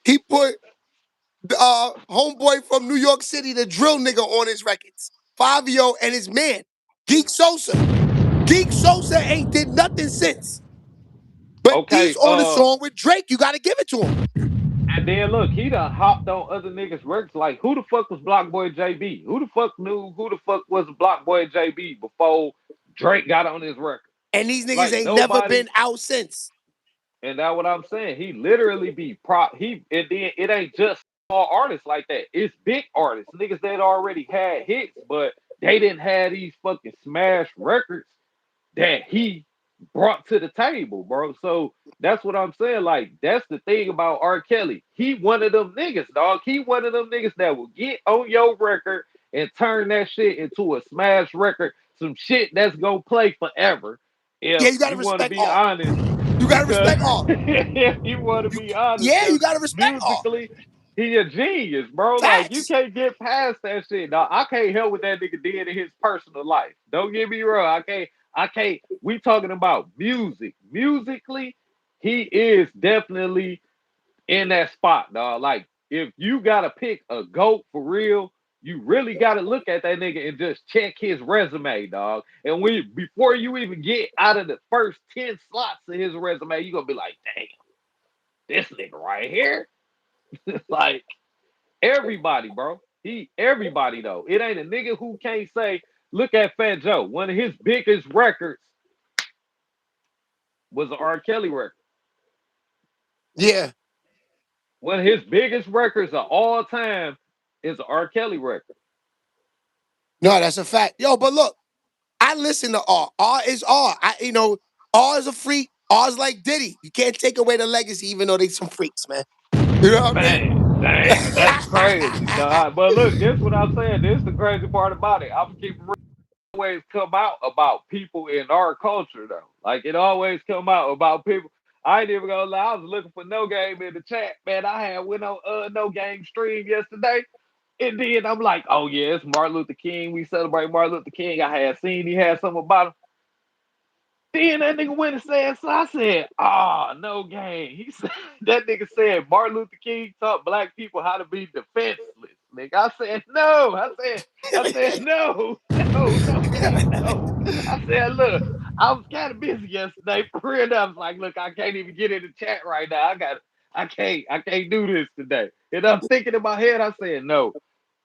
he put homeboy from New York City, the drill nigga, on his records. Fabio and his man, Geek Sosa. Geek Sosa ain't did nothing since, but he's Okay, on the song with Drake. You got to give it to him. and then look, he done hopped on other niggas' records. Like, who the fuck was Block Boy JB? Who the fuck knew who the fuck was Block Boy JB before Drake got on his record? And these niggas Like ain't never nobody. been out since. And that's what I'm saying. He literally be prop. And then it ain't just small artists like that. It's big artists, niggas that already had hits, but they didn't have these fucking smash records that he brought to the table, bro. So that's what I'm saying. Like, that's the thing about R. Kelly. He one of them niggas, dog. He one of them niggas that will get on your record and turn that shit into a smash record, some shit that's gonna play forever. Yeah, If you gotta you want to respect be all. honest, You gotta because respect all. if you want to You, be honest, yeah, because you gotta respect all. musically, he a genius, bro. Like, you Facts. can't get past that shit. Dog. I can't help what that nigga did in his personal life. Don't get me wrong. I can't. We talking about music. Musically, he is definitely in that spot, dog. Like, if you gotta pick a GOAT for real, you really gotta look at that nigga and just check his resume, dog. And before you even get out of the first 10 slots of his resume, you gonna be like, damn, this nigga right here. Like, everybody, bro. Everybody though. It ain't a nigga who can't say, look at Fat Joe. One of his biggest records was an R. Kelly record. Yeah. One of his biggest records of all time is an R. Kelly record. No, that's a fact. Yo, but look, I listen to R. R is R. R is a freak. R is like Diddy. You can't take away the legacy, even though they some freaks, man. You know what I mean? Man, damn, that's crazy, dog. But look, this what I'm saying. This the crazy part about it. I'm keeping always come out about people in our culture though. Like, it always come out about people. I ain't even gonna lie. I was looking for No Game in the chat, man. I had went on No Game stream yesterday, and then I'm like, oh yeah, it's Martin Luther King. We celebrate Martin Luther King. I had seen he had something about him. Then that nigga went and said, so I said, no game. He said, that nigga said Martin Luther King taught black people how to be defenseless. Nigga, I said, no. I said, no, no game, no. I said, look, I was kind of busy yesterday for real. I was like, look, I can't even get in the chat right now. I can't do this today. And I'm thinking in my head, I said, no.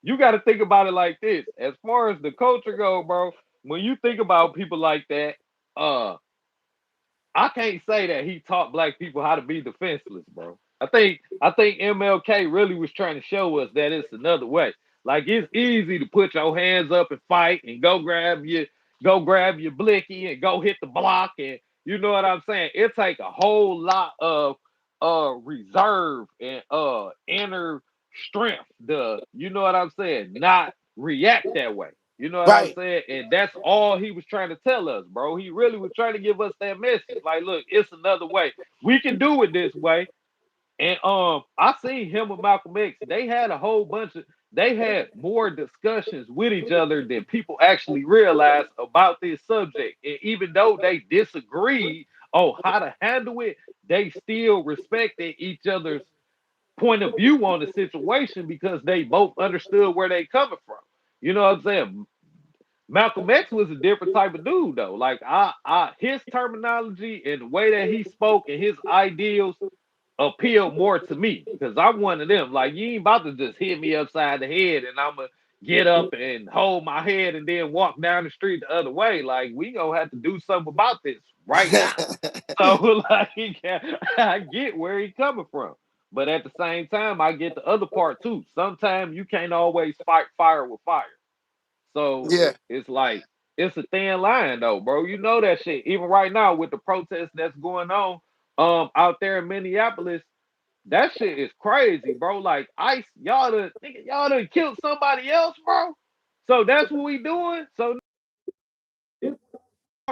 You got to think about it like this. As far as the culture go, bro, when you think about people like that, uh, I can't say that he taught black people how to be defenseless, bro. I think MLK really was trying to show us that it's another way. Like, it's easy to put your hands up and fight and go grab your blicky and go hit the block, and you know what I'm saying. It take a whole lot of reserve and inner strength to, you know what I'm saying, not react that way. You know what I'm Right. saying? And that's all he was trying to tell us, bro. He really was trying to give us that message. Like, look, it's another way. We can do it this way. And I seen him with Malcolm X. They had more discussions with each other than people actually realized about this subject. And even though they disagreed on how to handle it, they still respected each other's point of view on the situation because they both understood where they coming from. You know what I'm saying? Malcolm X was a different type of dude though. Like, his terminology and the way that he spoke and his ideals appeal more to me because I'm one of them. Like, you ain't about to just hit me upside the head and I'm gonna get up and hold my head and then walk down the street the other way. Like, we gonna have to do something about this right now. So like, I get where he coming from, but at the same time, I get the other part too. Sometimes you can't always fight fire with fire. So Yeah. it's like, it's a thin line though, bro. You know that shit. Even right now with the protests that's going on out there in Minneapolis, that shit is crazy, bro. Like, ICE, y'all done killed somebody else, bro. So that's what we doing. So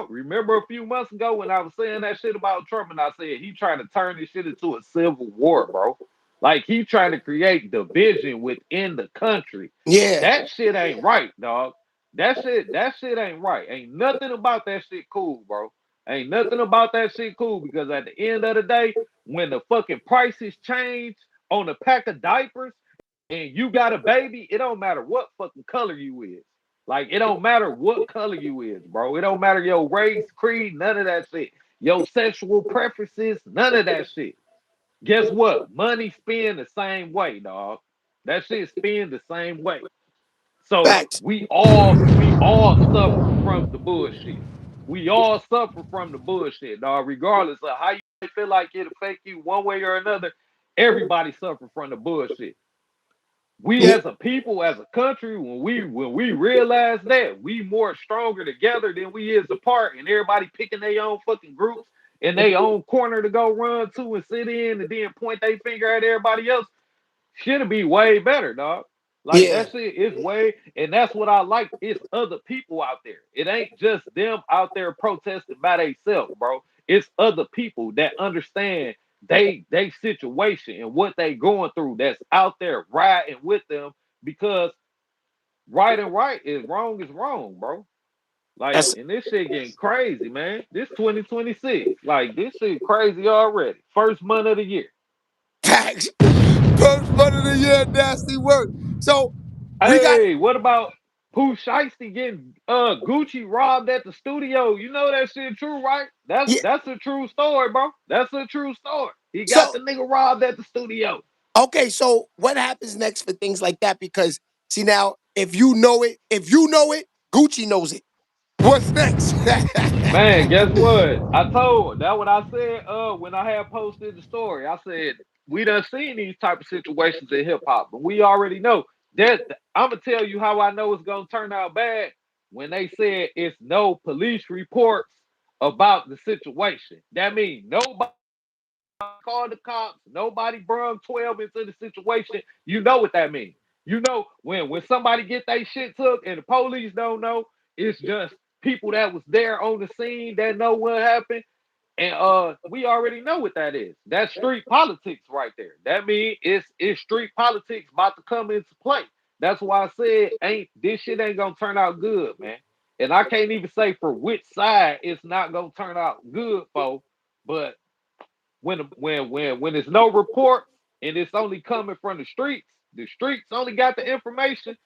remember a few months ago when I was saying that shit about Trump and I said he trying to turn this shit into a civil war, bro. Like, he trying to create division within the country. Yeah. That shit ain't right, dog. That shit ain't right. Ain't nothing about that shit cool, bro. Ain't nothing about that shit cool because at the end of the day, when the fucking prices change on a pack of diapers and you got a baby, it don't matter what fucking color you is. Like, it don't matter what color you is, bro. It don't matter your race, creed, none of that shit. Your sexual preferences, none of that shit. Guess what? Money spin the same way, dog. That shit spin the same way. So Facts. we all suffer from the bullshit. We all suffer from the bullshit, dog. Regardless of how you feel like it affect you one way or another, everybody suffer from the bullshit. We as a people, as a country, when we realize that we more stronger together than we is apart, and everybody picking their own fucking groups and their own corner to go run to and sit in and then point their finger at everybody else, shit'll be way better, dog. Like Yeah. that shit is way, and that's what I like. It's other people out there. It ain't just them out there protesting by themselves, bro. It's other people that understand they situation and what they going through that's out there riding with them because right is wrong, bro. Like, That's and this shit getting crazy, man. This 2026. Like, this shit crazy already. First month of the year. facts. First month of the year, nasty work. So we got Hey, what about Pooh Shiesty getting Gucci robbed at the studio? You know that shit true, right? yeah. That's a true story, bro. That's a true story. He got So the nigga robbed at the studio. okay, so what happens next for things like that? Because see now, if you know it, Gucci knows it. What's next? Man, guess what? I told that what I said when I had posted the story. I said we done seen these type of situations in hip hop, but we already know that I'm gonna tell you how I know it's gonna turn out bad when they said it's no police reports about the situation. That means nobody called the cops, nobody brung 12 into the situation. You know what that means. You know when somebody get their shit took and the police don't know, it's just people that was there on the scene that know what happened. And we already know what that is. That's street politics right there. That means it's street politics about to come into play. That's why I said ain't this shit ain't gonna turn out good, man. And I can't even say for which side it's not gonna turn out good for, but when it's no report and it's only coming from the streets only got the information,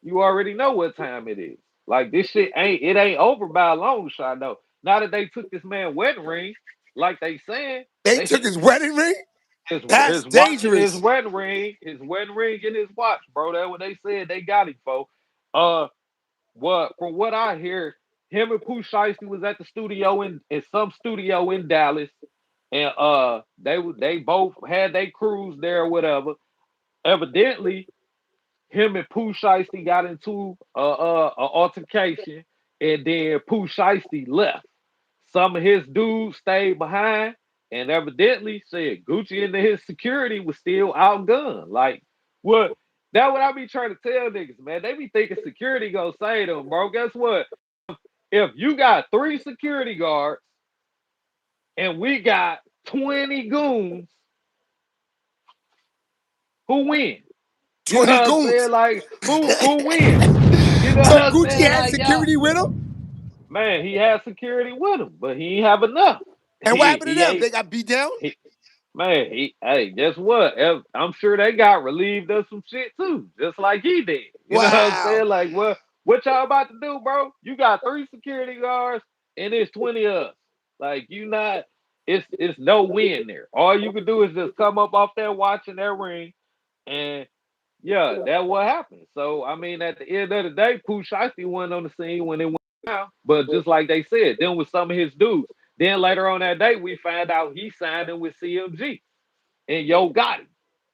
you already know what time it is. Like this shit ain't over by a long shot though. Now that they took this man wedding ring, like they saying, They they took his wedding ring? That's his watch and dangerous. his wedding ring and his watch, bro. That's what they said they got him for. Uh what from what I hear, him and Pooh Shiesty was at the studio in some studio in Dallas, and they both had their crews there or whatever. Evidently, him and Pooh Shiesty got into a altercation, and then Pooh Shiesty left. Some of his dudes stayed behind, and evidently said Gucci and his security was still outgunned. Like, what? That what I be trying to tell niggas, man. They be thinking security gonna save them, bro. Guess what? If you got 3 security guards and we got 20 goons, who win? You know 20 what I'm goons. saying? Like, who wins? You know So what I'm Gucci saying? had Like, y'all, security with him? man, he had security with him, but he ain't have enough. And what happened to He them? ain't They got beat down? he man, hey, guess what? I'm sure they got relieved of some shit too, just like he did. You know what I'm Wow. saying? Like, what y'all about to do, bro? You got 3 security guards and it's 20 of us. Like, you not it's no win there. All you can do is just come up off that watch and that ring, and yeah, that what happened. So I mean, at the end of the day, Pooh Shiesty wasn't on the scene when it went down. But just like they said, then with some of his dudes. Then later on that day, we found out he signed in with CMG and Yo Gotti.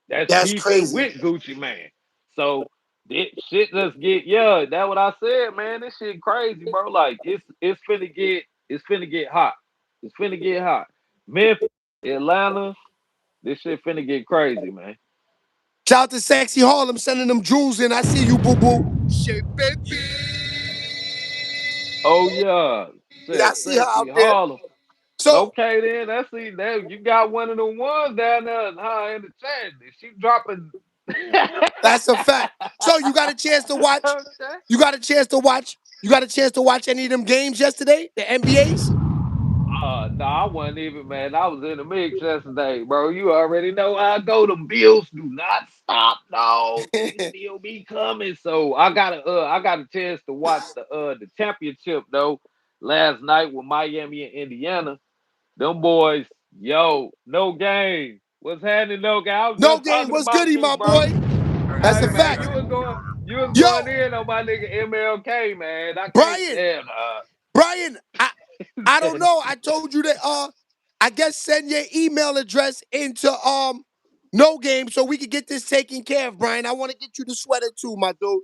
That's That's beefing crazy. with Gucci Man. So this shit just get that what I said, man. This shit crazy, bro. Like it's finna get hot. It's finna get hot. Memphis, Atlanta, this shit finna get crazy, man. Shout out to Sexy Harlem sending them jewels in. I see you, boo boo. Shit, baby. Oh yeah, Yeah, I said see her sexy out there. Harlem. So, Okay then, that's see that you got one of the ones down there in the chat. She dropping. that's a fact. So you got a chance to watch? Okay. You got a chance to watch? You got a chance to watch any of them games yesterday? The NBAs? No, I wasn't even, man. I was in the mix yesterday, bro. You already know how I go. The bills do not stop, dog. They still be coming. So I got a chance to watch the championship though last night with Miami and Indiana. Them boys, yo, no game. What's happening, no game? I was No just game. talking What's about goody, you, my bro. boy? That's Hey a man, fact. you was Yo, going in on my nigga MLK, man. I can't Brian. damn Brian, I don't know. I told you that I guess send your email address into No game, so we can get this taken care of, Brian. I want to get you the sweater too, my dude.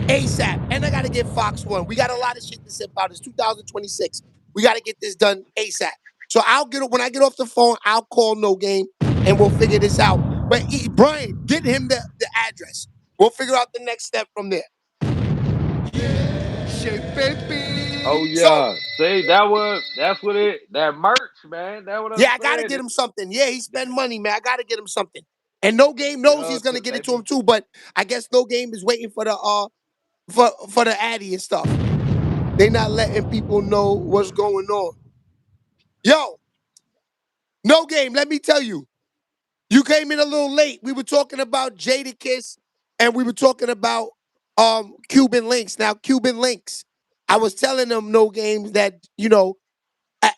ASAP. And I got to get Fox one. We got a lot of shit to sip out. It's 2026. We got to get this done ASAP. So when I get off the phone, I'll call No Game and we'll figure this out. But Brian, get him the address. We'll figure out the next step from there. Oh yeah. See, that merch, man. That what I'm Yeah, I gotta saying. get him something. Yeah, he spend money, man. I gotta get him something. And No Game knows he's gonna get it to him too, but I guess No Game is waiting for the for the Addy and stuff. They not letting people know what's going on. Yo, No Game, let me tell you. You came in a little late. We were talking about Jadakiss and we were talking about Cuban links. Now, Cuban links, I was telling them No Games that,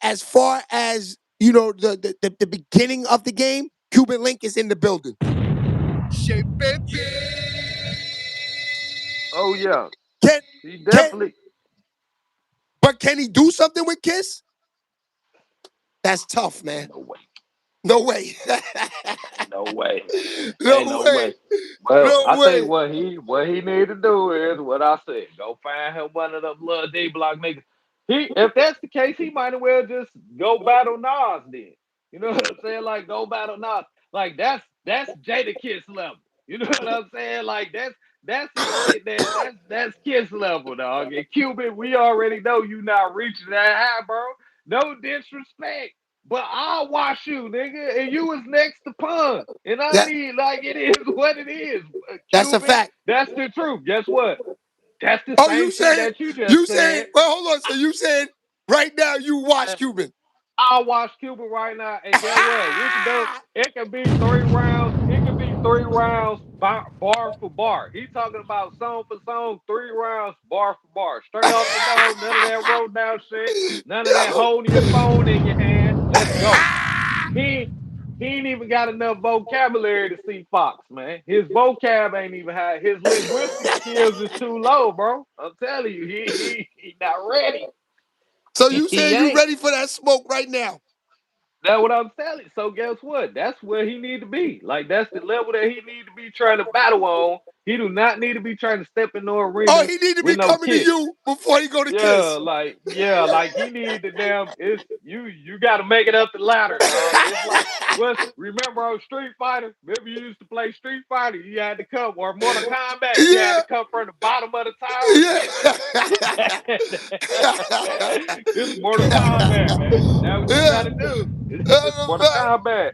as far as the beginning of the game, Cuban Link is in the building. Oh yeah. Can, He can, definitely. but can he do something with Kiss? That's tough, man. No way. No way. No way. Ain't No no way. way. Well, No I think way. what he need to do is what I said. Go find him one of them little D block niggas. If that's the case, he might as well just go battle Nas then. You know what I'm saying? Like go battle Nas. Like that's Jadakiss level. You know what I'm saying? Like that's some shit that's Kiss level, dog. And Cuban, we already know you not reaching that high, bro. No disrespect. But I'll watch you, nigga, and you was next to Pun. And I That mean, like, it is what it is. that's a Cuban, fact. that's the truth. Guess what? That's the Oh, same shit that you just said. well, hold on. So you saying right now you watch And Cuban. I'll watch Cuban right now, and get what? We can do it can be 3 rounds. It can be 3 rounds bar for bar. He's talking about song for song, 3 rounds, bar for bar. Straight off the dome, none of that wrote down shit. None of that Yo. holding your phone in your hand. Let's go. He he ain't even got enough vocabulary to see Fox, man. His vocab ain't even high. His linguistic skills is too low, bro. I'm telling you, he not ready. So you He saying you ain't. ready for that smoke right now? That's what I'm telling. So guess what? That's where he need to be. Like that's the level that he need to be trying to battle on. He do not need to be trying to step in no Oh, arena he need to with be no coming to kiss. you before he go to Kiss. Like he need the damn. It's you got to make it up the ladder, dog. It's like remember on Street Fighter? Remember you used to play Street Fighter? You had to come or Mortal Kombat. You had Yeah. to come from the bottom of the tower to Yeah. get to it. This Mortal Kombat, man. That's what you Yeah. got to do. It's That's a Mortal fact. Kombat.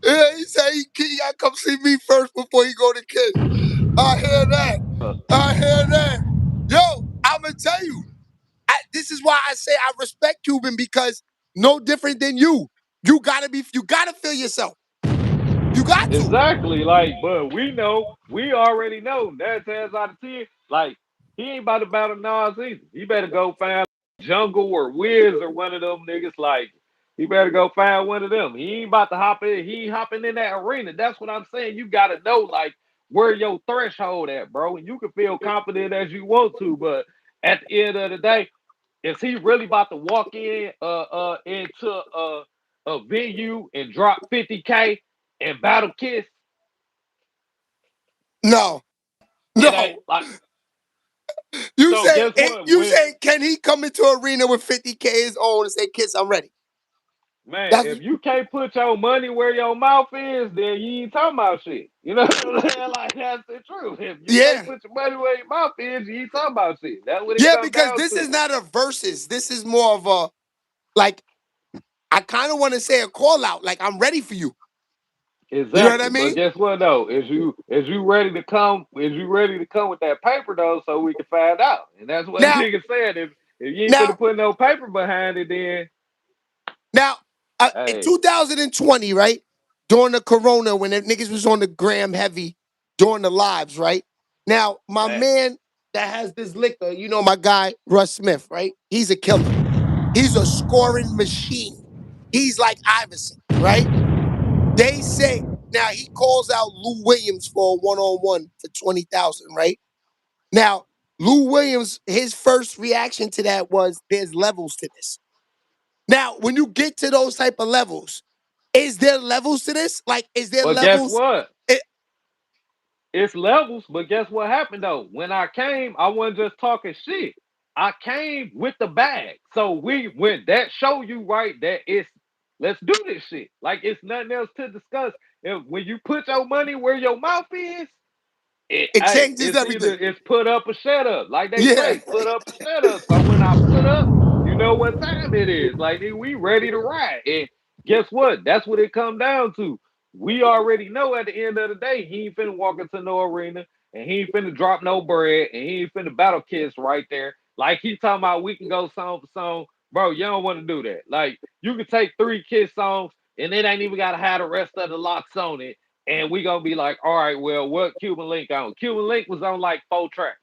Yeah, he said he gotta come see me first before he go to Kiss. I hear that. I hear that. Yo, I'ma tell you. This is why I say I respect Cuban because no different than you. You gotta feel yourself. You got to. Exactly. Like, but we already know that 10 out of 10. Like, he ain't about to battle Nas either. He better go find Jungle or Wiz or one of them niggas. Like, he better go find one of them. He ain't about to hop in. He ain't hopping in that arena. That's what I'm saying. You gotta know, like, where your threshold at, bro. And you can feel confident as you want to, but at the end of the day, is he really about to walk into a venue and drop 50K and battle Kiss? No. It ain't No. like You so. say Guess what? you say can he come into arena with 50K his own and say, Kiss, I'm ready. Man, That's if you can't put your money where your mouth is, then you ain't talking about shit. You know what I'm saying? Like that's the truth. If you can't yeah. put your money where your mouth is, you ain't talking about shit. That's what it Yeah, comes because down this is to. not a versus. This is more of a like I kind of want to say a call out. Like I'm ready for you. You know what I Exactly. But mean? guess what though? Is you ready to come? Is you ready to come with that paper though, so we can find out? And that's what Now, nigga said. If you ain't now, finna put no paper behind it, then now, in hey, 2020, right? During the corona, when the niggas was on the gram heavy during the lives, right? Now, my man, man that has this liquor, you know my guy, Russ Smith, right? He's a killer. He's a scoring machine. He's like Iverson, right? They say now he calls out Lou Williams for a one-on-one for 20,000, right? Now, Lou Williams, his first reaction to that was there's levels to this. Now, when you get to those type of levels, Is there levels to this? Like, is there But levels? guess what? It's levels, but guess what happened though? When I came, I wasn't just talking shit. I came with the bag. So when that show you right that it's let's do this shit. Like it's nothing else to discuss. When you put your money where your mouth is, It changes it's everything. either it's put up or shut up. Like they Yeah. say, put up or shut up. So when I put up, you know what time it is. Like we ready to ride. And guess what? That's what it come down to. We already know at the end of the day, he ain't finna walk into no arena and he ain't finna drop no bread and he ain't finna battle kiss right there. Like he talking about we can go song for song. Bro, you don't want to do that. Like you can take 3 Kiss songs and it ain't even gotta have the rest of the locks on it. And we gonna be like, all right, well, what Cuban Link on? Cuban Link was on like 4 tracks.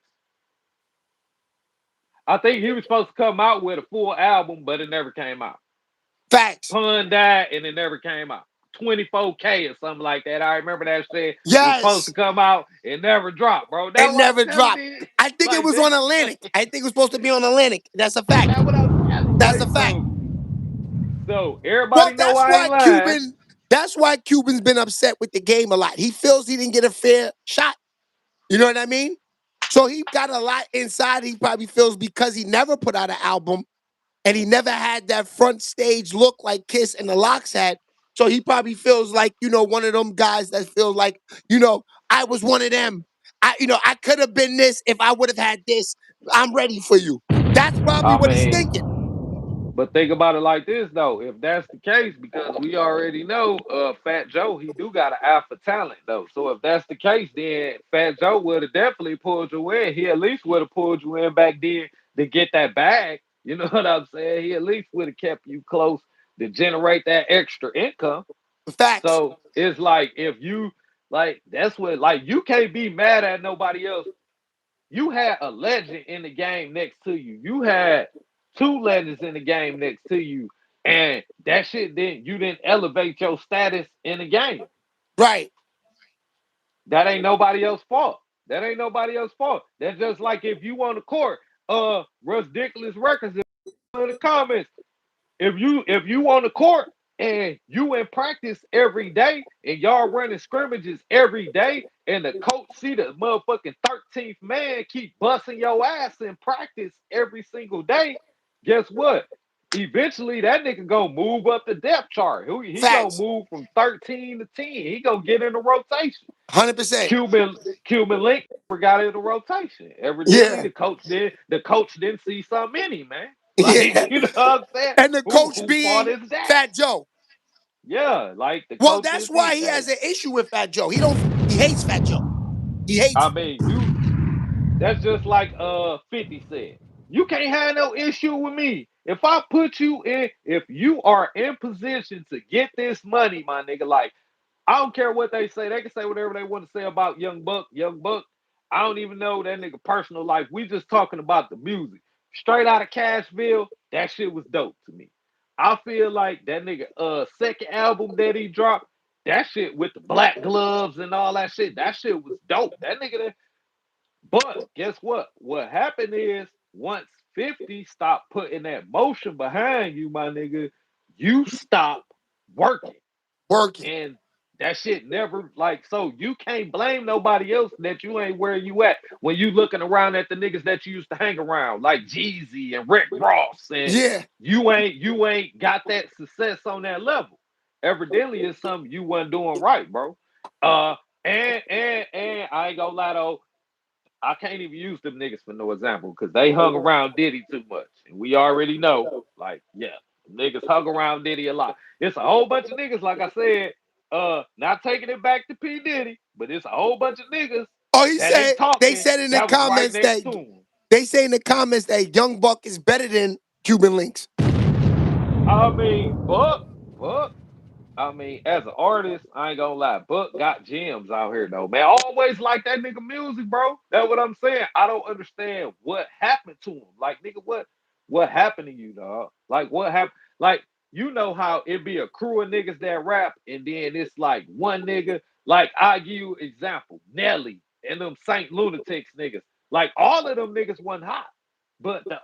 I think he was supposed to come out with a full album, but it never came out. Facts. Pun died and it never came out. 24K or something like that. I remember that shit. Yes. It was supposed to come out. It never dropped, bro. That's it never dropped. I think like it was on Atlantic. I think it was supposed to be on Atlantic. That's a fact. That's what I'm telling. That's like, a fact. So everybody know I ain't lying. That's why Cuban's been upset with the game a lot. He feels he didn't get a fair shot. You know what I mean? So he got a lot inside. He probably feels because he never put out an album and he never had that front stage look like Kiss and the Lox had. So he probably feels like, one of them guys that feels like, I was one of them. I could have been this if I would have had this. I'm ready for you. That's probably what he's thinking. But think about it like this though. If that's the case, because we already know Fat Joe, he do got an alpha talent though. So if that's the case, then Fat Joe would have definitely pulled you in. He at least would have pulled you in back then to get that bag. You know what I'm saying? He at least would have kept you close to generate that extra income. Facts. So it's like if you that's what you can't be mad at nobody else. You had a legend in the game next to you. You had 2 legends in the game next to you, and that shit you didn't elevate your status in the game. Right. That ain't nobody else's fault. That ain't nobody else's fault. That's just like if you on the court, ridiculous records in the comments. If you on the court and you in practice every day and y'all running scrimmages every day and the coach see the motherfucking 13th man keep busting your ass in practice every single day, guess what? Eventually that nigga gonna move up the depth chart. He gonna move from 13 to 10. He gonna get in the rotation. 100%. Cuban Link got in the rotation. Evidently the coach didn't see something in him, man. Like, you know what I'm saying? And the coach being Fat Joe. Yeah, like the coach. Well, that's why he has an issue with Fat Joe. He hates Fat Joe. He hates. I mean, that's just like 50 said. You can't have no issue with me. If I put you in, if you are in position to get this money, my nigga, like I don't care what they say. They can say whatever they want to say about Young Buck. Young Buck, I don't even know that nigga personal life. We just talking about the music. Straight out of Cashville, that shit was dope to me. I feel like that nigga second album that he dropped, that shit with the black gloves and all that shit, that shit was dope. That nigga but guess what? What happened is once 50 stopped putting that motion behind you, my nigga, you stop working. And that shit never so you can't blame nobody else that you ain't where you at when you looking around at the niggas that you used to hang around like Jeezy and Rick Ross and you ain't got that success on that level. Evidently it's something you wasn't doing right, bro. And I ain't gonna lie though, I can't even use them niggas for no example because they hung around Diddy too much. And we already know, niggas hung around Diddy a lot. It's a whole bunch of niggas, like I said, not taking it back to P. Diddy, but it's a whole bunch of niggas. Oh, they said in the comments they say in the comments that Young Buck is better than Cuban Links. I mean, Buck. I mean, as an artist, I ain't gonna lie, Buck got gems out here though, man. I always like that nigga music, bro. That's what I'm saying. I don't understand what happened to him. Like, nigga, what happened to you, dog? Like, what happened? Like, you know how it be a crew of niggas that rap, and then it's like one nigga. Like, I give you example, Nelly and them Saint Lunatics niggas. Like, all of them niggas wasn't hot. But the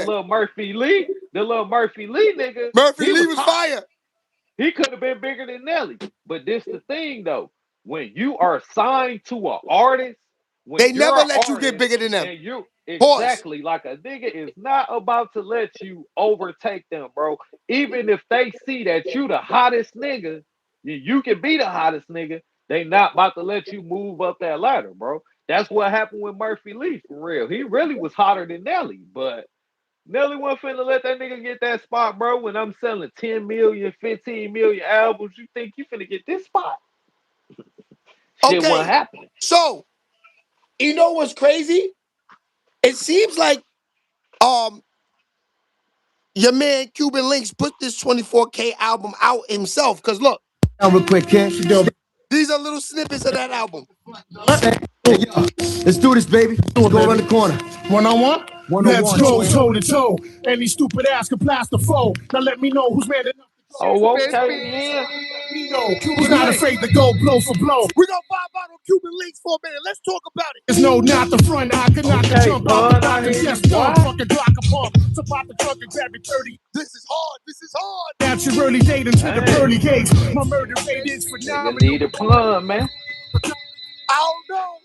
little Murphy Lee nigga, Murphy Lee was fire. He could have been bigger than Nelly. But this the thing though. When you are signed to an artist, when They you're never an let you get artist bigger than them. and you Pause. exactly like a nigga is not about to let you overtake them, bro. Even if they see that you the hottest nigga, you can be the hottest nigga. They not about to let you move up that ladder, bro. That's what happened with Murphy Lee for real. He really was hotter than Nelly, but Nelly wasn't finna let that nigga get that spot, bro. When I'm selling 10 million, 15 million albums, you think you finna get this spot? Shit Okay, wasn't happening. so you know what's crazy? It seems like your man Cuban Links put this 24K album out himself. Cause look, real quick, kid. These are little snippets of that album. Hey, yo, let's do this, baby. Go around the corner. One-on-one? Let's go toe to toe. Any stupid ass can blast the foe. Now let me know who's man enough to go. Oh, okay, then. Who's not afraid to go blow for blow. We gonna vibe out on Cuban Links for a minute. Let's talk about it. There's no not the front. I could not Okay, jump off the pun, I dock and hear you. just dump. Why? Fucking Glock a pump. So pop the trunk and grab it 30. This is hard. This is hard. That's your early date into the Hey. pearly gates. My murder rate is Nigga phenomenal. need a pun, man. I don't know.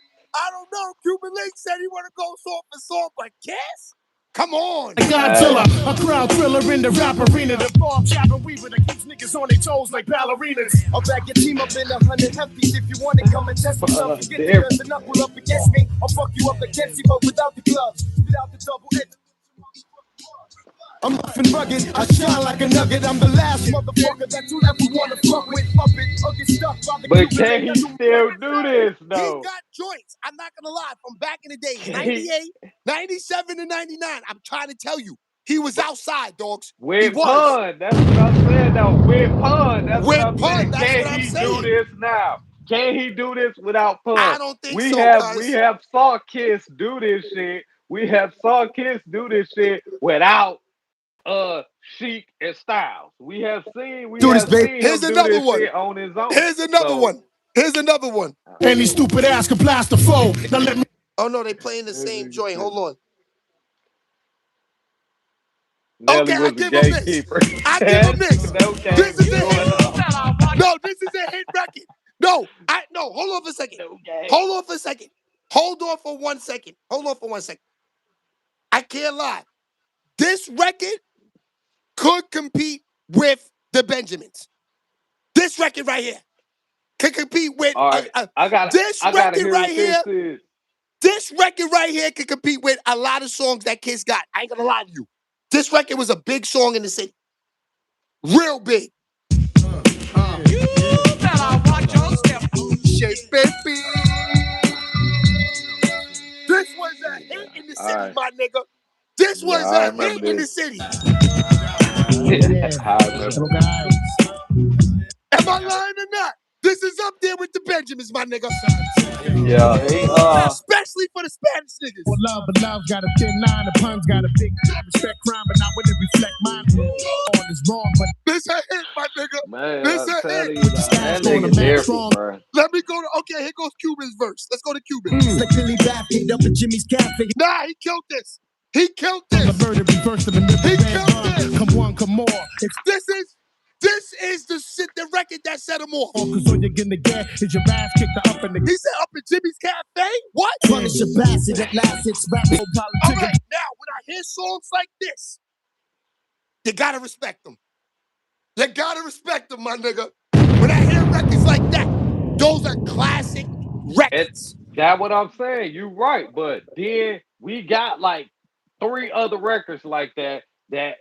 Cuban Links said he wanna go song for song, but Kiss? Come on. Godzilla, a crowd thriller in the rap arena. The bomb chopping weaver that keeps niggas on their toes like ballerinas. I'll back your team up in 100 hefties. If you want to come and test me, don't forget to turn the knuckle up against me. I'll fuck you up against you, but without the gloves, without the double edge. I'm rough and rugged, I shine like a nugget. I'm the last motherfucker that you ever wanna fuck with. Up it or get stuck by the But can he still do this, though? He got joints. I'm not gonna lie. From back in the days, 98, 97 and 99. I'm trying to tell you, he was outside, dogs. With pun, that's what I'm saying, though. With pun, that's With what I'm pun, saying. that's Can what I'm he saying. do this now? Can he do this without pun? I don't think we so, have saw Kiss do this shit. We have saw Kiss do this shit without Chic and Styles. We have seen him do this shit on his own. Here's another one. Here's another one. Any stupid ass can blast the foe. Now let me. Oh no, they playing the same joint. Hold on. Nelly okay, was I give a him gatekeeper. this. I give him this. Okay, this is a hit. No, this is a hit record. No, hold on for a second. Okay. Hold on for a second. Hold on for 1 second. Hold on for 1 second. I can't lie. This record could compete with the Benjamins. This record right here could compete with this record right here. This record right here could compete with a lot of songs that Kiss got. I ain't gonna lie to you. This record was a big song in the city. Real big. You better watch your step. Shit, baby. This was a hit in the city, my nigga. This was a hit in the city. Am I lying or not? This is up there with the Benjamins, my nigga. Yeah, especially for the Spanish niggas. For love, but love's got a thin line. The pun's got a big respect crime, but not when it reflect mine. All is wrong, but this a hit, my nigga. Man, this a hit. That nigga different, bro. Let me go to here goes Cuban's verse. Let's go to Cuban. Like Billy Bath picked up at Jimmy's cafe. Nah, he killed this. He killed this. The murder reverse of a he killed this. Come one, come more. This is the shit, the record that set him off. Cause all you're gonna get is your ass kicked up in the. He said up at Jimmy's Cafe? What? Punish your bastard at last, it's rap. All right, now when I hear songs like this, you gotta respect them. You gotta respect them, my nigga. When I hear records like that, those are classic records. That's what I'm saying. You right, but then we got like 3 other records like that,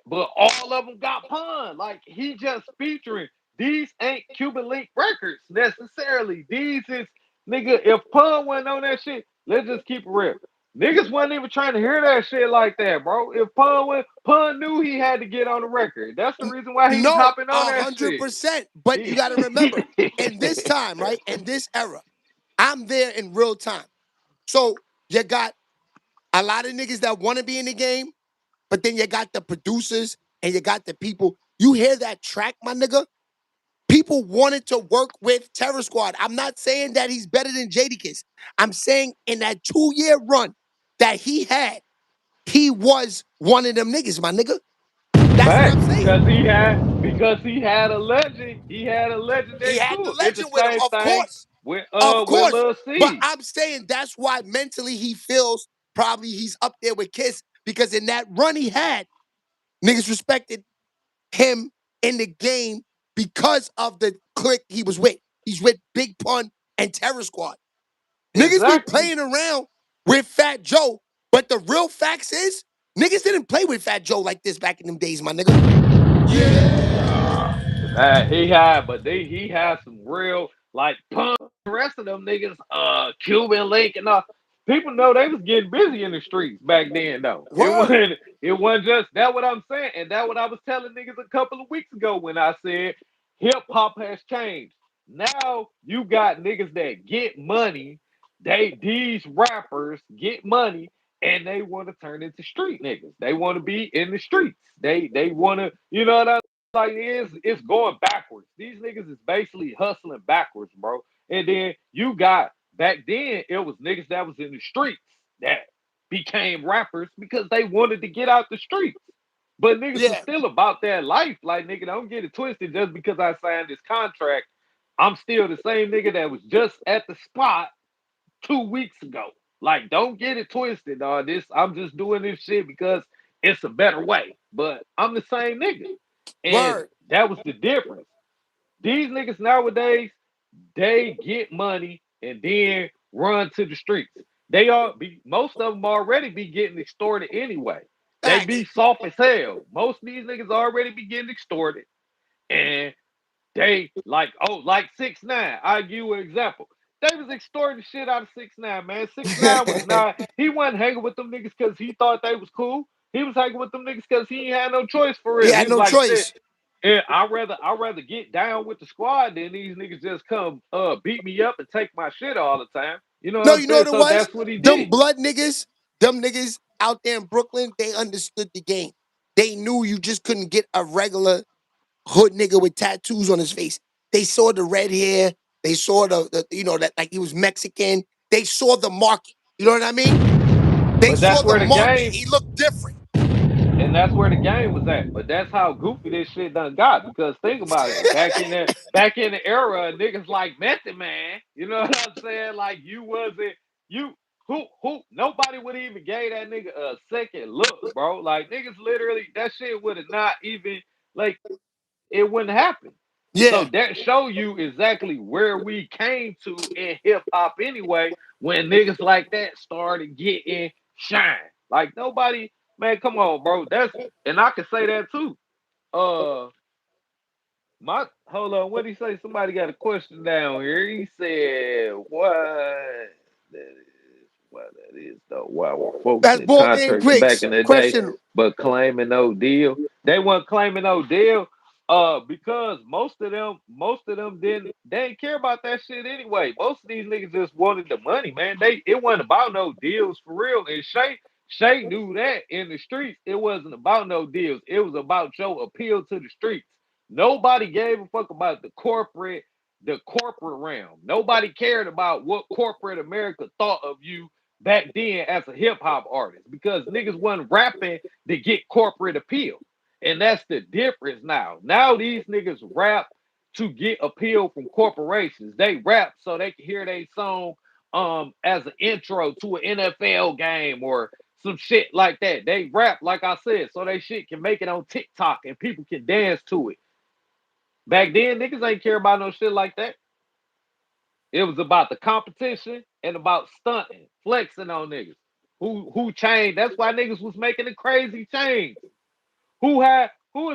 but all of them got pun. Like he just featuring. These ain't Cuban Link records necessarily. These is nigga. If pun wasn't on that shit, let's just keep it real. Niggas wasn't even trying to hear that shit like that, bro. If Pun knew he had to get on the record. That's the reason why he was hopping on that shit. 100%. But you got to remember, in this time, right, in this era, I'm there in real time. So you got a lot of niggas that want to be in the game, but then you got the producers and you got the people. You hear that track, my nigga? People wanted to work with Terror Squad. I'm not saying that he's better than Jadakiss. I'm saying in that 2-year run that he had, he was one of them niggas, my nigga. That's what I'm saying. Because he had a legend. He had a He legendary had the too. It's the legend with him, same of thing course. with Of course. Lil But C. I'm saying that's why mentally he feels probably he's up there with Kiss, because in that run he had, niggas respected him in the game because of the clique he was with. He's with Big Pun and Terror Squad. Niggas be Exactly. playing around with Fat Joe, but the real facts is niggas didn't play with Fat Joe like this back in them days, my nigga. He had some real like Pun. The rest of them niggas, Cuban Link and all. People know they was getting busy in the streets back then though. Word. It wasn't just that what I'm saying, and that what I was telling niggas a couple of weeks ago when I said hip hop has changed. Now you got niggas that get money. These rappers get money and they want to turn into street niggas. They want to be in the streets. They want to, you know what I like it's going backwards. These niggas is basically hustling backwards, bro. And then you got back then it was niggas that was in the streets that became rappers because they wanted to get out the streets. But niggas was Yeah. still about that life. Like nigga, don't get it twisted. Just because I signed this contract, I'm still the same nigga that was just at the spot 2 weeks ago. Like, don't get it twisted, dog. I'm just doing this shit because it's a better way. But I'm the same nigga. And Word. that was the difference. These niggas nowadays, they get money and then run to the streets. Most of them already be getting extorted anyway. They be Facts. soft as hell. Most of these niggas already be getting extorted. And they like 6ix9ine. I'll give you an example. They was extorting the shit out of 6ix9ine, man. 6ix9ine was not. He wasn't hanging with them niggas because he thought they was cool. He was hanging with them niggas because he ain't had no choice for He real. He had was no like, shit. choice. Yeah, I'd rather get down with the squad than these niggas just come beat me up and take my shit all the time. You know what No, I'm you know saying? what it So was? that's what he Them did. blood niggas, them niggas out there in Brooklyn, they understood the game. They knew you just couldn't get a regular hood nigga with tattoos on his face. They saw the red hair. They saw the that like he was Mexican. They saw the market. You know what I mean? They But saw that's the where the market. game He looked different. And that's where the game was at. But that's how goofy this shit done got. Because think about it. Back in the era, niggas like Method Man. You know what I'm saying? Like you wasn't you who nobody would even gave that nigga a second look, bro. Like niggas literally that shit would have not even like it wouldn't happen. So Yeah, that show you exactly where we came to in hip hop anyway, when niggas like that started getting shine. Like nobody, man, come on, bro. And I can say that too. Uh my hold on, what did he say? Somebody got a question down here. He said, what that is though. Why were folks that's in ball game contracts back Griggs. in the day Question. but claiming no deal? They weren't claiming no deal. Because most of them they didn't care about that shit anyway. Most of these niggas just wanted the money, man. It wasn't about no deals for real. And Shay knew that in the streets. It wasn't about no deals. It was about your appeal to the streets. Nobody gave a fuck about the corporate realm. Nobody cared about what corporate America thought of you back then as a hip hop artist because niggas wasn't rapping to get corporate appeal. And that's the difference now. Now these niggas rap to get appeal from corporations. They rap so they can hear their song as an intro to an NFL game or some shit like that. They rap, like I said, so they shit can make it on TikTok and people can dance to it. Back then, niggas ain't care about no shit like that. It was about the competition and about stunting, flexing on niggas. Who changed? That's why niggas was making the crazy change. Who was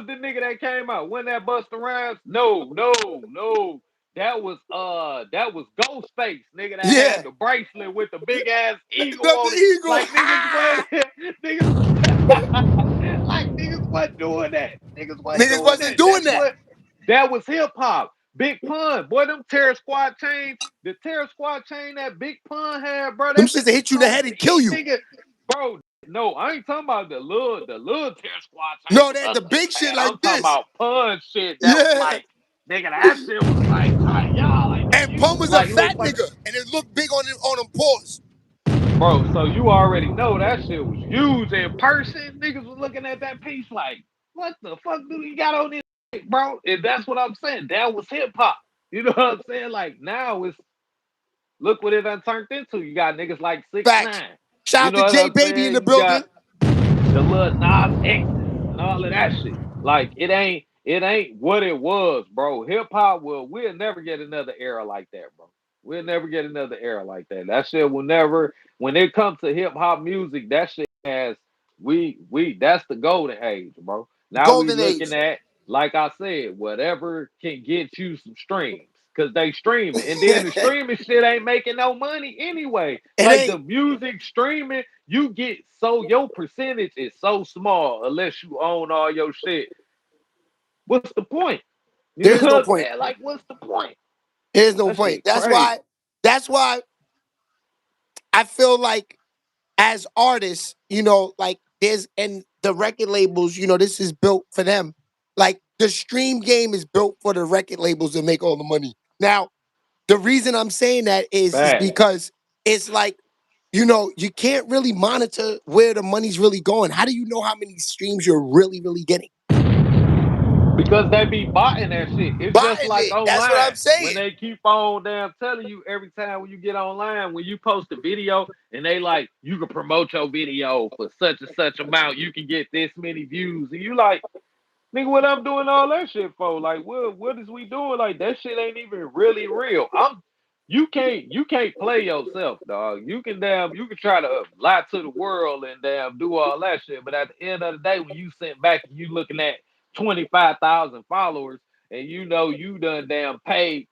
the nigga that came out? When that Busta Rhymes? No, no, no. That was Ghostface, nigga that had Yeah, the bracelet with the big ass eagle on the it. Eagle. Like niggas was niggas like niggas wasn't doing that. Niggas wasn't Niggas doing wasn't that. doing that. That was hip hop. Big Pun, boy, them Terror Squad chains, the Terror Squad chain that Big Pun had, bro, Them that shits bitch that was hit you in the so head and kill big, you. nigga. Bro, no, I ain't talking about the little Terror Squad chain No, the they had the Hustlers big shit had. I'm like talking this. about Pun shit that was Yeah. like, nigga, that shit was like, y'all, like, nigga, And Pun was a like, look fat like, nigga, and it looked big on them paws. bro, so you already know that shit was huge in person. Niggas was looking at that piece like, what the fuck do he got on this? bro. And that's what I'm saying. That was hip hop. You know what I'm saying? Like now it's look what it done turned into. You got niggas like Facts. 6ix9ine. Shout You out know to what J I'm Baby in the saying? You building. got the little Nas X's and all of that shit. Like it ain't what it was, bro. Hip hop we'll never get another era like that, bro. We'll never get another era like that. That shit will never. When it comes to hip hop music, that shit has we that's the golden age, bro. Now we Golden looking age. at like I said, whatever can get you some streams. Cause they streaming. And then the streaming shit ain't making no money anyway. It Like the ain't. music streaming, you get so your percentage is so small unless you own all your shit. What's the point? You know There is no what I'm point. saying? Like, what's the point? There is no That point. shit crazy. That's why I feel like as artists, like there's and the record labels, this is built for them. Like the stream game is built for the record labels to make all the money. Now, the reason I'm saying that is Bad. because it's like, you can't really monitor where the money's really going. How do you know how many streams you're really, really getting? Because they be botting that shit. It's just Buying like it. That's what I'm online. When saying. they keep on damn telling you every time when you get online, when you post a video and they like, you can promote your video for such and such amount, you can get this many views. And you like, nigga, what I'm doing all that shit for? Like, what is we doing? Like that shit ain't even really real. You can't play yourself, dog. You can try to lie to the world and damn do all that shit. But at the end of the day, when you sit back and you looking at 25,000 followers and you know you done damn paid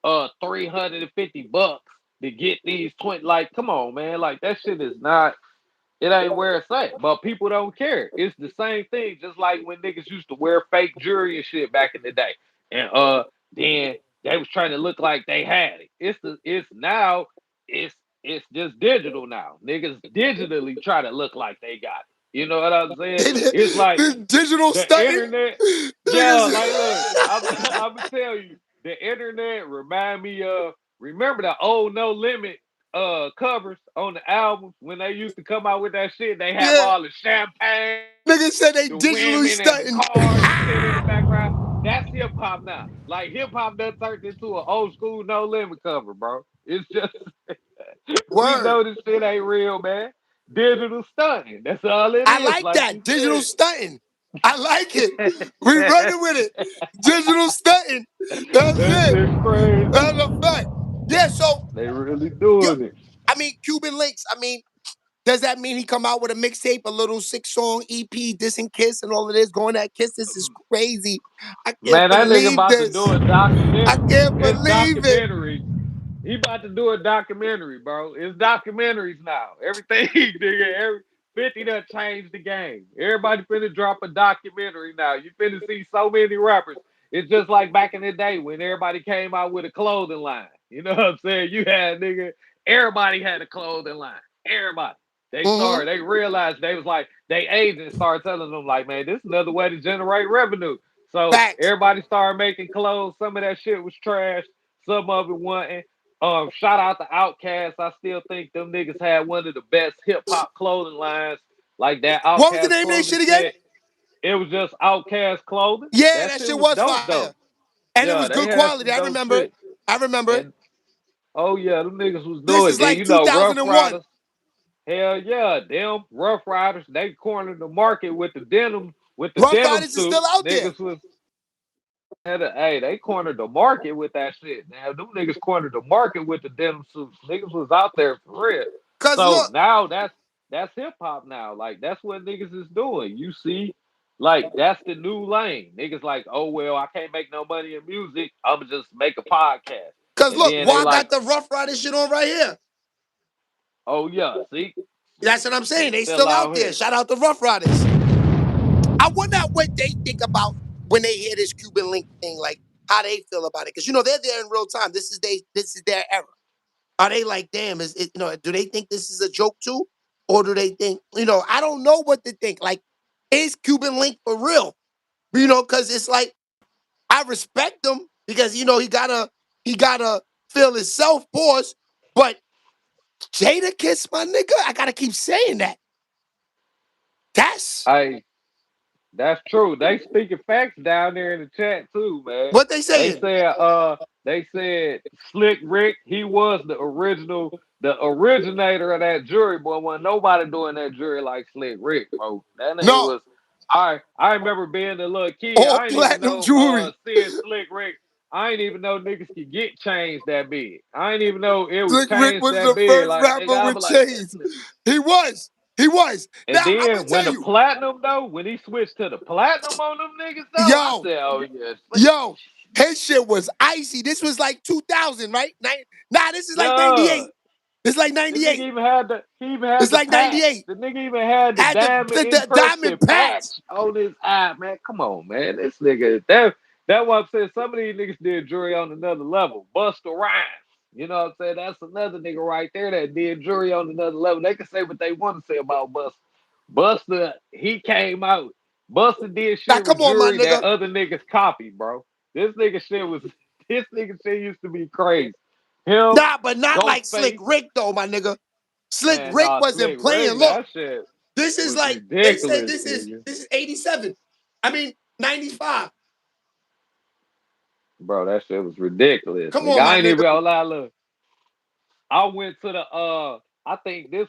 $350 to get these 20, like, come on, man. Like that shit is not it ain't where it's at, but people don't care. It's the same thing, just like when niggas used to wear fake jewelry and shit back in the day, and then they was trying to look like they had it. It's now it's it's just digital now. Niggas digitally try to look like they got it. You know what I'm saying? It's like This digital the stunting. internet. Yeah, Niggas. like look, I'm gonna tell you, the internet remind me of remember the old No Limit covers on the albums when they used to come out with that shit. They have Yeah. all the champagne, Niggas said they the digitally women, and the stunting. cars and shit in the background. That's hip hop now. Like hip hop done turned into an old school No Limit cover, bro. It's just we Word. know this shit ain't real, man. Digital stunting. That's all it I is, like like you that. Digital said. stunting. I like it. We running with it. Digital stunting. That's That it. shit crazy. That's a fact. Yeah, so They really yeah, doing it. I mean, Cuban Links. I mean, does that mean he come out with a mixtape, a little 6-song EP, dissing Kiss and all of this, going at Kiss? This is crazy. I can't Man, that nigga believe about to do this. a I documentary. can't It's believe it. documentary. He about to do a documentary, bro. It's documentaries now. Everything, nigga, every 50 done changed the game. Everybody finna drop a documentary now. You finna see so many rappers. It's just like back in the day when everybody came out with a clothing line. You know what I'm saying? You had nigga, everybody had a clothing line. Everybody. Mm-hmm. They realized they was like, they agents started telling them, like, man, this is another way to generate revenue. So Facts. everybody started making clothes. Some of that shit was trash. Some of it wasn't. Shout out to Outkast. I still think them niggas had one of the best hip hop clothing lines, like that What was the Outkast name of that clothing shit again? set. It was just Outkast clothing. Yeah, That that shit shit was was dope fire. though. And it Yeah, was they good had quality. some I dope remember it. shit. I remember it. And oh yeah, them niggas was This doing. is Then like you know, Rough 2001. Riders. Hell yeah, them Rough Riders. They cornered the market with the Rough denim Riders is still suits. out there. Niggas was hey, they cornered the market with that shit. Now them niggas cornered the market with the denim suits. Niggas was out there for real. Cause So look, now that's hip hop now. Like that's what niggas is doing. You see, like that's the new lane. Niggas like, oh well, I can't make no money in music. I'ma just make a podcast. cause And look, then they why I like, got the Rough Riders shit on right here? oh yeah, see, That's what I'm saying. they They still still out out there. here. Shout out to Rough Riders. I wonder what they think about when they hear this Cuban Link thing, like how they feel about it. Cause they're there in real time. This is their era. Are they like, damn, is it, do they think this is a joke too? Or do they think, I don't know what to think. Like, is Cuban Link for real? Cause it's like, I respect him because, he gotta feel himself, boss. But Jadakiss, my nigga, I gotta keep saying that. That's I That's true. They speaking facts down there in the chat too, man. What they saying? They said Slick Rick, he was the originator of that jury, boy. Wasn't nobody doing that jury like Slick Rick, bro. That nigga No, was I remember being a little kid. all I didn't even platinum know jewelry. seeing Slick Rick. I didn't even know niggas could get chains that big. I didn't even know it was Slick Rick chains was that the big. first Like nigga, rapper I with be like, chains. He was. He was. and Now I'm gonna then when tell the you, platinum though, when he switched to the platinum on them niggas though, I yo, said, oh yeah, yo, his shit was icy. This was like 2000, right? Nah, this is like yeah. 98. It's like The nigga 98. even had It's the like patch. 98. The nigga even had the Had the, diamond the diamond encrusted patch. patch on his eye, man. Come on, man. This nigga, that what I'm saying. Some of these niggas did jury on another level. Busta Rhymes. You know what I'm saying? That's another nigga right there that did jury on another level. They can say what they want to say about Busta. Busta, he came out. Busta did Now shit come with on, my jury that nigga. other niggas copied, bro. This nigga shit used to be crazy. Him, Nah, but not like Slick Ghostface, Rick though, my nigga. Slick man, Rick nah, wasn't Slick playing. Rick, Look, that shit this is was like they said ridiculous, this is nigga. 87. I mean 95. Bro, that shit was ridiculous, Come nigga. on, my I ain't nigga. even gonna lie, look. I went to the I think this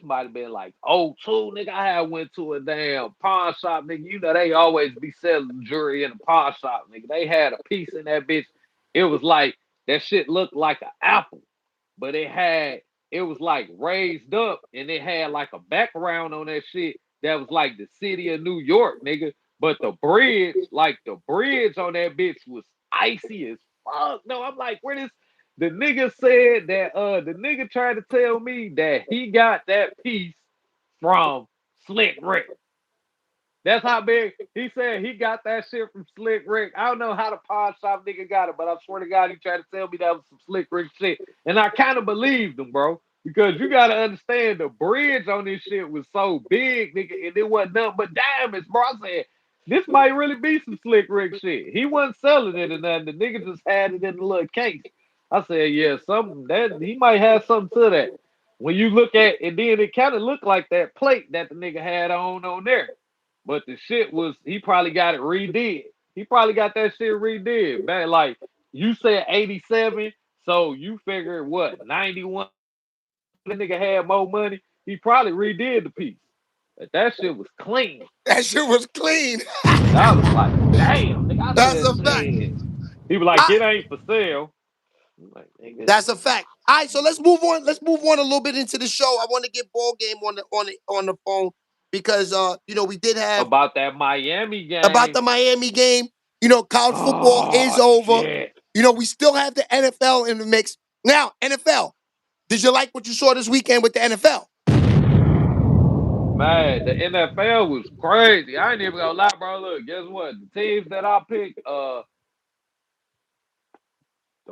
might have been like '02, nigga. I had went to a damn pawn shop, nigga. You know they always be selling jewelry in a pawn shop, nigga. They had a piece in that bitch. It was like that shit looked like an apple, but it was like raised up and it had like a background on that shit that was like the city of New York, nigga. But the bridge on that bitch was icy as fuck. No, I'm like, where this the nigga said that the nigga tried to tell me that he got that piece from Slick Rick. That's how big he said he got that shit from Slick Rick. I don't know how the pawn shop nigga got it, but I swear to God, he tried to tell me that was some Slick Rick shit. And I kind of believed him, bro. Because you gotta understand the bridge on this shit was so big, nigga, and it wasn't nothing but diamonds, bro. I said, this might really be some Slick Rick shit. He wasn't selling it or nothing. The nigga just had it in a little case. I said, yeah, something that he might have something to that. When you look at and then it kind of looked like that plate that the nigga had on there. But the shit was he probably got it redid. He probably got that shit redid. Man, like you said 87, so you figure what 91 the nigga had more money. He probably redid the piece. But that shit was clean. That shit was clean. I was like, damn, nigga. I That's said, a fact. man. He was like, I, it ain't for sale. I'm like, nigga. that's a fact. All right, so let's move on. Let's move on a little bit into the show. I want to get ball game on the phone because we did have About that Miami about game. the Miami game. College football is Oh over. shit. We still have the NFL in the mix. Now, NFL. Did you like what you saw this weekend with the NFL? Man, the NFL was crazy. I ain't even gonna lie, bro. Look, guess what? The teams that I picked, the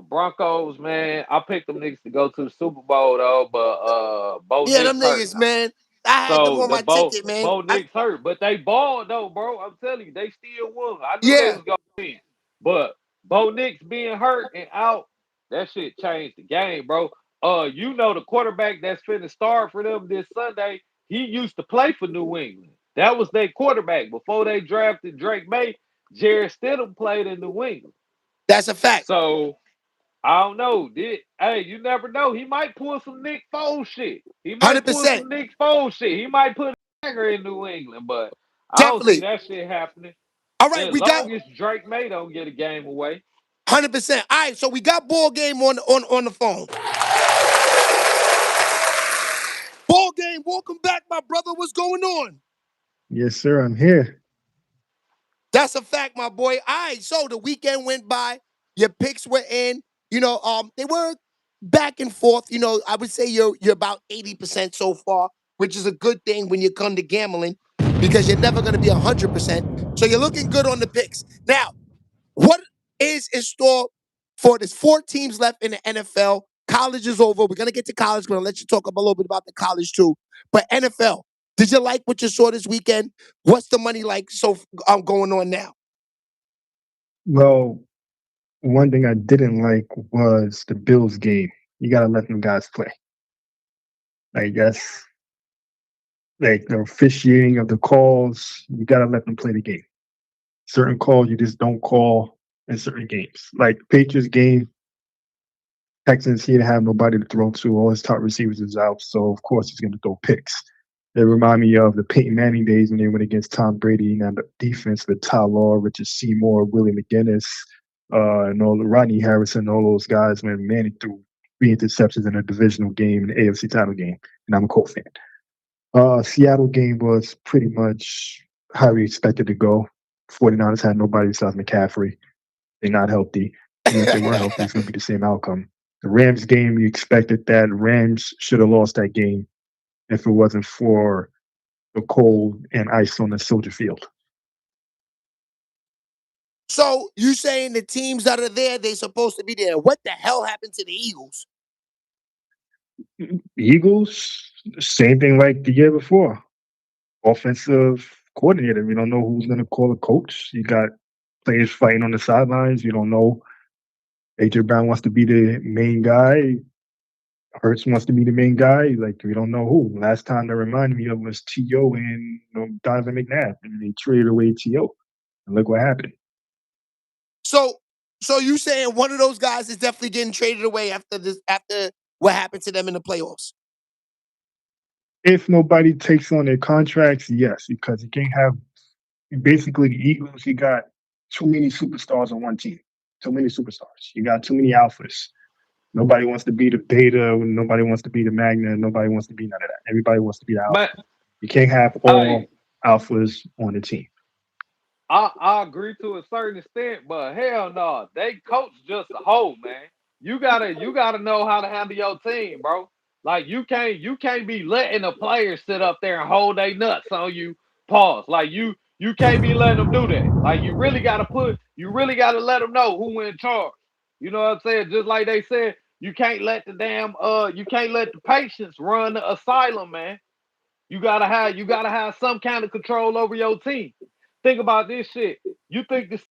Broncos, man, I picked them niggas to go to the Super Bowl though, but Bo Yeah, Nix them hurt. niggas, man. I had them So on the my ticket, man. Bo Nix hurt, but they balled though, bro. I'm telling you, they still won. I knew they Yeah, was gonna win, but Bo Nix being hurt and out, that shit changed the game, bro. The quarterback that's finna start for them this Sunday, he used to play for New England. That was their quarterback before they drafted Drake May. Jared Stidham played in New England, that's a fact. so I don't know. Hey, you never know. He might pull some Nick Foles shit. He might pull 100%. some Nick Foles shit. He might put a dagger in New England, but I don't see Definitely. that shit happening. All right, As we got long as Drake May don't get a game away. 100%. All right, so we got ball game on the phone. Ball game, welcome back, my brother. What's going on? Yes, sir. I'm here. That's a fact, my boy. All right, so the weekend went by. Your picks were in. They were back and forth. I would say you're about 80% so far, which is a good thing when you come to gambling because you're never going to be 100%. So you're looking good on the picks. Now, what is in store for there's 4 teams left in the NFL? College is over. We're going to get to college. We're going to let you talk a little bit about the college too. But NFL, did you like what you saw this weekend? What's the money like going on now? Well, one thing I didn't like was the Bills game. You gotta let them guys play. I guess Like the officiating of the calls, you gotta let them play the game. Certain calls you just don't call in certain games. Like Patriots game, Texans, he didn't have nobody to throw to. All his top receivers is out, so of course he's gonna throw picks. They remind me of the Peyton Manning days when they went against Tom Brady and the defense with Ty Law, Richard Seymour, Willie McGinnis, and all Rodney Harrison, all those guys when Manning threw 3 interceptions in a divisional game in the AFC title game. And I'm a Colts fan. Seattle game was pretty much how we expected to go. 49ers had nobody besides McCaffrey. They're not healthy. Even if they were healthy, it's going to be the same outcome. The Rams game, you expected that. Rams should have lost that game if it wasn't for the cold and ice on the Soldier Field. So you saying the teams that are there, they're supposed to be there. What the hell happened to the Eagles? Eagles, same thing like the year before. Offensive coordinator. We don't know who's going to call a coach. You got players fighting on the sidelines. You don't know. AJ Brown wants to be the main guy. Hurts wants to be the main guy. Like, we don't know who. Last time that reminded me of was T.O. and Donovan McNabb. And they traded away T.O. And look what happened. So you saying one of those guys is definitely getting traded away after what happened to them in the playoffs? If nobody takes on their contracts, yes, because you can't have basically the Eagles. You got too many superstars on one team. Too many superstars. You got too many alphas. Nobody wants to be the beta. Nobody wants to be the magna. Nobody wants to be none of that. Everybody wants to be the alpha. But You can't have all alphas on the team. I agree to a certain extent, but hell no, they coach just a whole, man. You gotta know how to handle your team, bro. Like you can't be letting the players sit up there and hold their nuts on you. Pause. Like you can't be letting them do that. Like you really gotta let them know who in charge. You know what I'm saying? Just like they said, you can't let the patients run the asylum, man. You gotta have some kind of control over your team. Think about this shit. You think this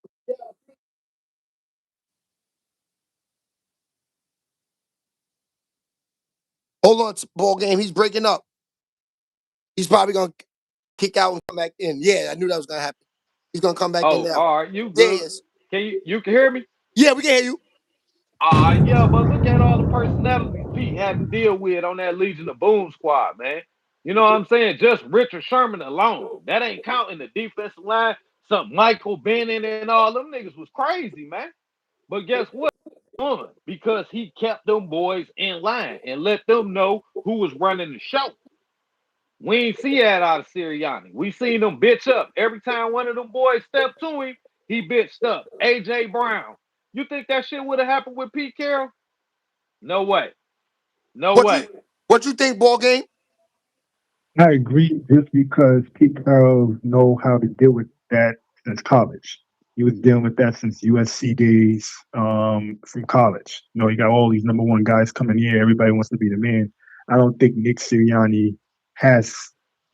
Hold on, ball game. He's breaking up. He's probably gonna kick out and come back in. Yeah, I knew that was gonna happen. He's gonna come back in now. all right, you There he good. is. You can hear me? Yeah, we can hear you. Yeah, but look at all the personalities Pete had to deal with on that Legion of Boom squad, man. You know what I'm saying? Just Richard Sherman alone. That ain't counting the defensive line. Some Michael Bennett and all them niggas was crazy, man. But guess what? Won because he kept them boys in line and let them know who was running the show. We ain't see that out of Sirianni. We seen them bitch up. Every time one of them boys stepped to him, he bitched up. AJ Brown. You think that shit would have happened with Pete Carroll? No way. No way. What you think, ball game? I agree just because Pete Carroll know how to deal with that since college. He was dealing with that since USC days from college. You got all these number one guys coming here. Everybody wants to be the man. I don't think Nick Sirianni has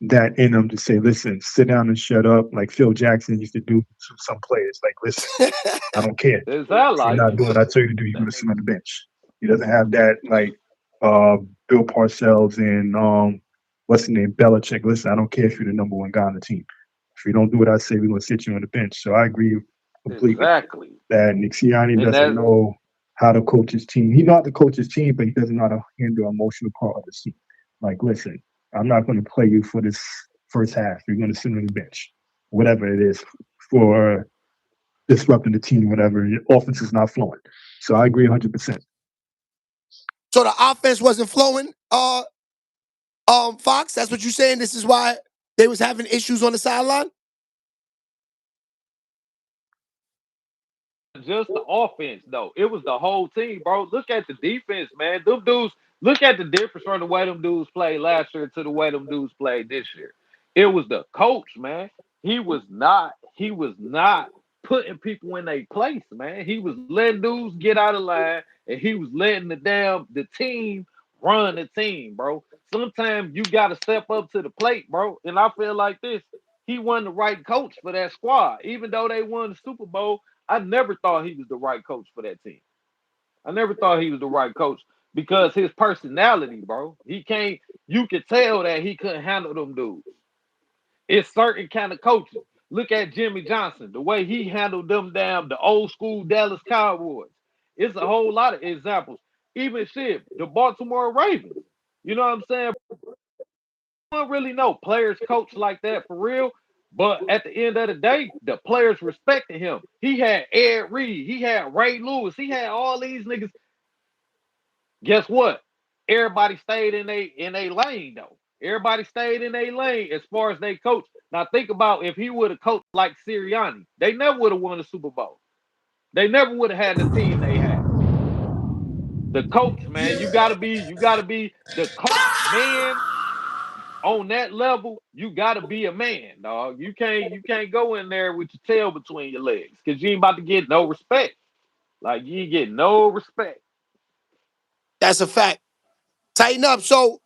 that in him to say, listen, sit down and shut up, like Phil Jackson used to do to some players. Like, listen, I don't care. Is that If you're like not doing what I tell you to do, you're going to sit on the bench. He doesn't have that, like Bill Parcells and what's the name, Belichick. Listen, I don't care if you're the number one guy on the team. If you don't do what I say, we're going to sit you on the bench. So I agree completely exactly? that Nick Sirianni And doesn't that know how to coach his team. He knows how to coach his team, but he doesn't know how to handle emotional part of the team. Like, listen, I'm not going to play you for this first half. You're going to sit on the bench, whatever it is, for disrupting the team, whatever. Your offense is not flowing. So I agree 100%. So the offense wasn't flowing. Fox, that's what you're saying. This is why they was having issues on the sideline. just the offense though. It was the whole team, bro. Look at the defense, man. Them dudes. Look at the difference from the way them dudes played last year to the way them dudes played this year. It was the coach, man. He was not. He was not putting people in their place, man. He was letting dudes get out of line, and he was letting the team run the team, bro. Sometimes you got to step up to the plate, bro. And I feel like this. He wasn't the right coach for that squad, even though they won the Super Bowl. I never thought he was the right coach for that team. I never thought he was the right coach because his personality, bro. He can't. You could tell that he couldn't handle them dudes. It's certain kind of coaches. Look at Jimmy Johnson, the way he handled them the old school Dallas Cowboys. It's a whole lot of examples. Even shit, the Baltimore Ravens. You know what I'm saying? I don't really know players coach like that for real. But at the end of the day, the players respected him. He had Ed Reed, he had Ray Lewis, he had all these niggas. Guess what? Everybody stayed in a lane though. Everybody stayed in a lane as far as they coach. Now think about if he would have coached like Sirianni, they never would have won the Super Bowl. They never would have had the team they had. The coach, man, you gotta be the coach, man. On that level, you gotta be a man, dog. You can't go in there with your tail between your legs because you ain't about to get no respect. Like you ain't get no respect. That's a fact. Tighten up. So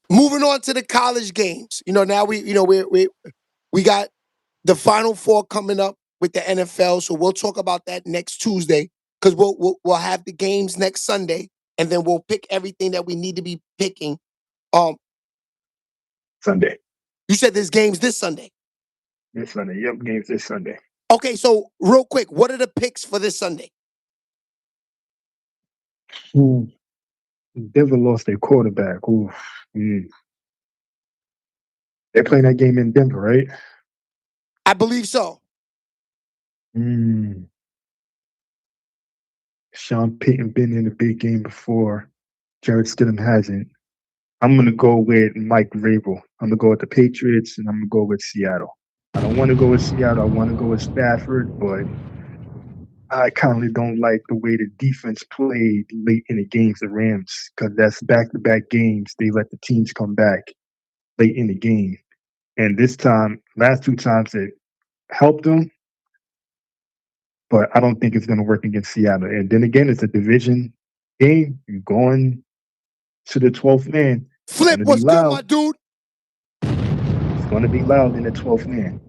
moving on to the college games. Now we got the Final Four coming up with the NFL. So we'll talk about that next Tuesday because we'll have the games next Sunday, and then we'll pick everything that we need to be picking. Sunday. You said there's games this Sunday. This Sunday. Yep, games this Sunday. Okay, so real quick, what are the picks for this Sunday? Denver lost their quarterback. They're playing that game in Denver, right? I believe so. Sean Payton been in a big game before. Jared Stidham hasn't. I'm going to go with Mike Vrabel. I'm going to go with the Patriots, and I'm going to go with Seattle. I don't want to go with Seattle. I want to go with Stafford, but I currently don't like the way the defense played late in the games, the Rams, because that's back-to-back games. They let the teams come back late in the game. And this time, last two times, it helped them, but I don't think it's going to work against Seattle. And then again, it's a division game. You're going to the 12th man. Flip, what's good, my dude? It's going to be loud in the 12th man.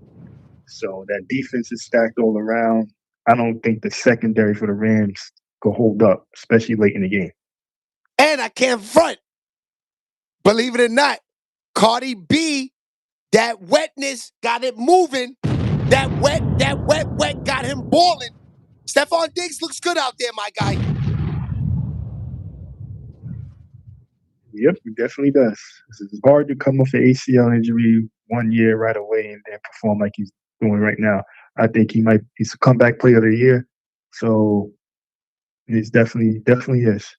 So that defense is stacked all around. I don't think the secondary for the Rams could hold up, especially late in the game. And I can't front. Believe it or not, Cardi B, that wetness got it moving. That wet got him balling. Stephon Diggs looks good out there, my guy. Yep, he definitely does. It's hard to come off an ACL injury 1 year right away and then perform like he's doing right now. I think he's a comeback player of the year. So he's definitely is.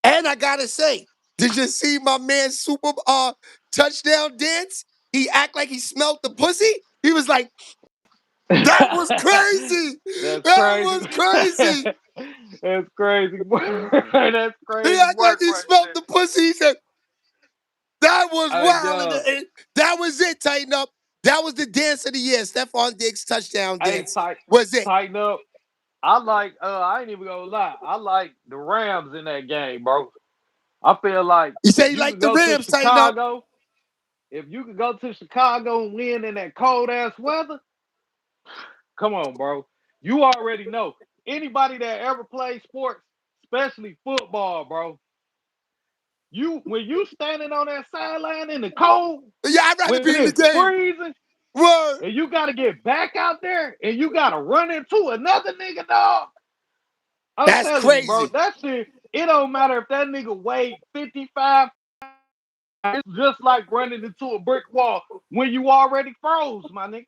And I gotta say, did you see my man super touchdown dance? He act like he smelled the pussy. He was like, that was crazy. That was crazy. That's crazy. That's crazy. He act like he smelled the pussy. He said, that was wild. And that was it, tighten up. That was the dance of the year. Stephon Diggs touchdown dance. Was it? Tighten up. I ain't even gonna lie. I like the Rams in that game, bro. I feel like you say you like the Rams, tighten up. If you could go to Chicago and win in that cold ass weather, come on, bro. You already know. Anybody that ever played sports, especially football, bro. When you standing on that sideline in the cold, yeah, I'd rather be in the game. Freezing, word. And you gotta get back out there and you gotta run into another nigga, dog. That's crazy, bro. That shit, it don't matter if that nigga weighed 55. It's just like running into a brick wall when you already froze, my nigga.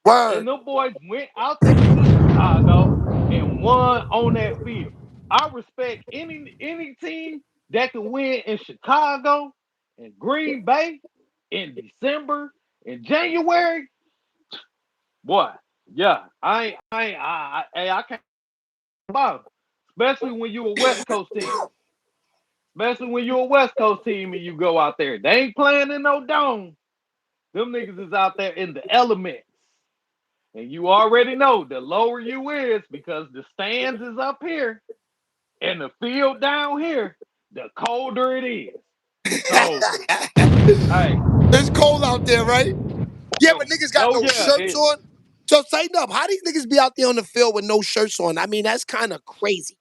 Word. And them boys went out there to Chicago and won on that field. I respect any team that can win in Chicago and Green Bay in December and January. Boy, yeah, I can't about it. Especially when you a West Coast team. Especially when you're a West Coast team and you go out there. They ain't playing in no dome. Them niggas is out there in the elements. And you already know the lower you is because the stands is up here and the field down here, the colder it is. So, hey. It's cold out there, right? Yeah, but niggas got no shirts on. So tighten up. How these niggas be out there on the field with no shirts on? I mean, that's kind of crazy.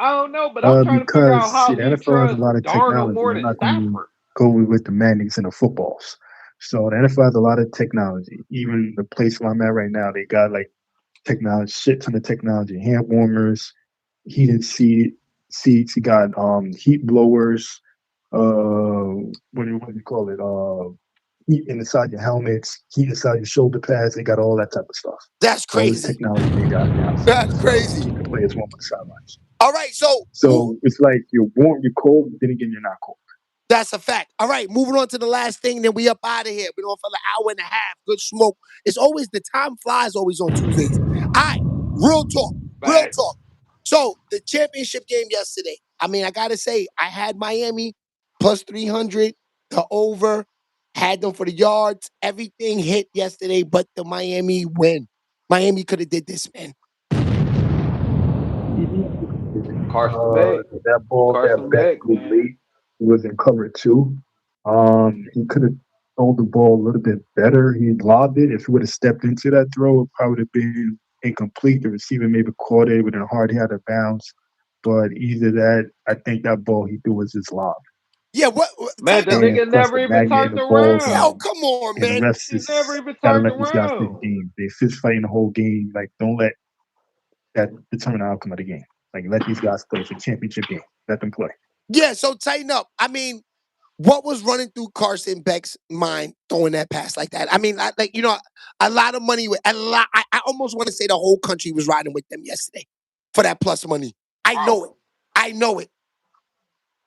I don't know, but I'm trying to figure out Because see, how the he NFL has a trusts lot of Darnold technology. more I'm than not going to Stafford. go with the Mannings and the footballs. So the NFL has a lot of technology. Even the place where I'm at right now, they got like technology, shit ton of technology, hand warmers, heated seats. You got heat blowers. What do you call it? Heat inside your helmets, heat inside your shoulder pads. They got all that type of stuff. That's All this crazy. technology they got now for the That's NFL to crazy. keep the players warm on the sidelines. All right, so So it's like you're warm, you're cold, then again you're not cold. that's a fact. All right, moving on to the last thing, then we up out of here. Been on for an hour and a half. Good smoke. It's always the time flies always on Tuesdays. All right, real talk. Real Facts. talk. So the championship game yesterday. I mean, I gotta say, I had Miami plus 300, the over, had them for the yards. Everything hit yesterday, but the Miami win. Miami could have did this, man. Carson Beck. That ball that Carson Beck Beck, threw man. late was in cover two. He could have thrown the ball a little bit better. He lobbed it. If he would have stepped into that throw, it probably would have been incomplete. The receiver maybe caught it with a hard hit out of bounds. But either that, I think that ball he threw was his lob. Yeah, what Man, tighten the up. And nigga plus never the even magnet in turned the ball Yo, around. come on, and the man. refs He never just even gotta turned let these guys play the around. game. They fist fighting the whole game. Like don't let that determine the outcome of the game. Like let these guys play. It's a championship game. Let them play. Yeah, so tighten up. I mean, what was running through Carson Beck's mind throwing that pass like that? I mean, a lot of money. A lot. I almost want to say the whole country was riding with them yesterday for that plus money. I know Bro, it. I know it.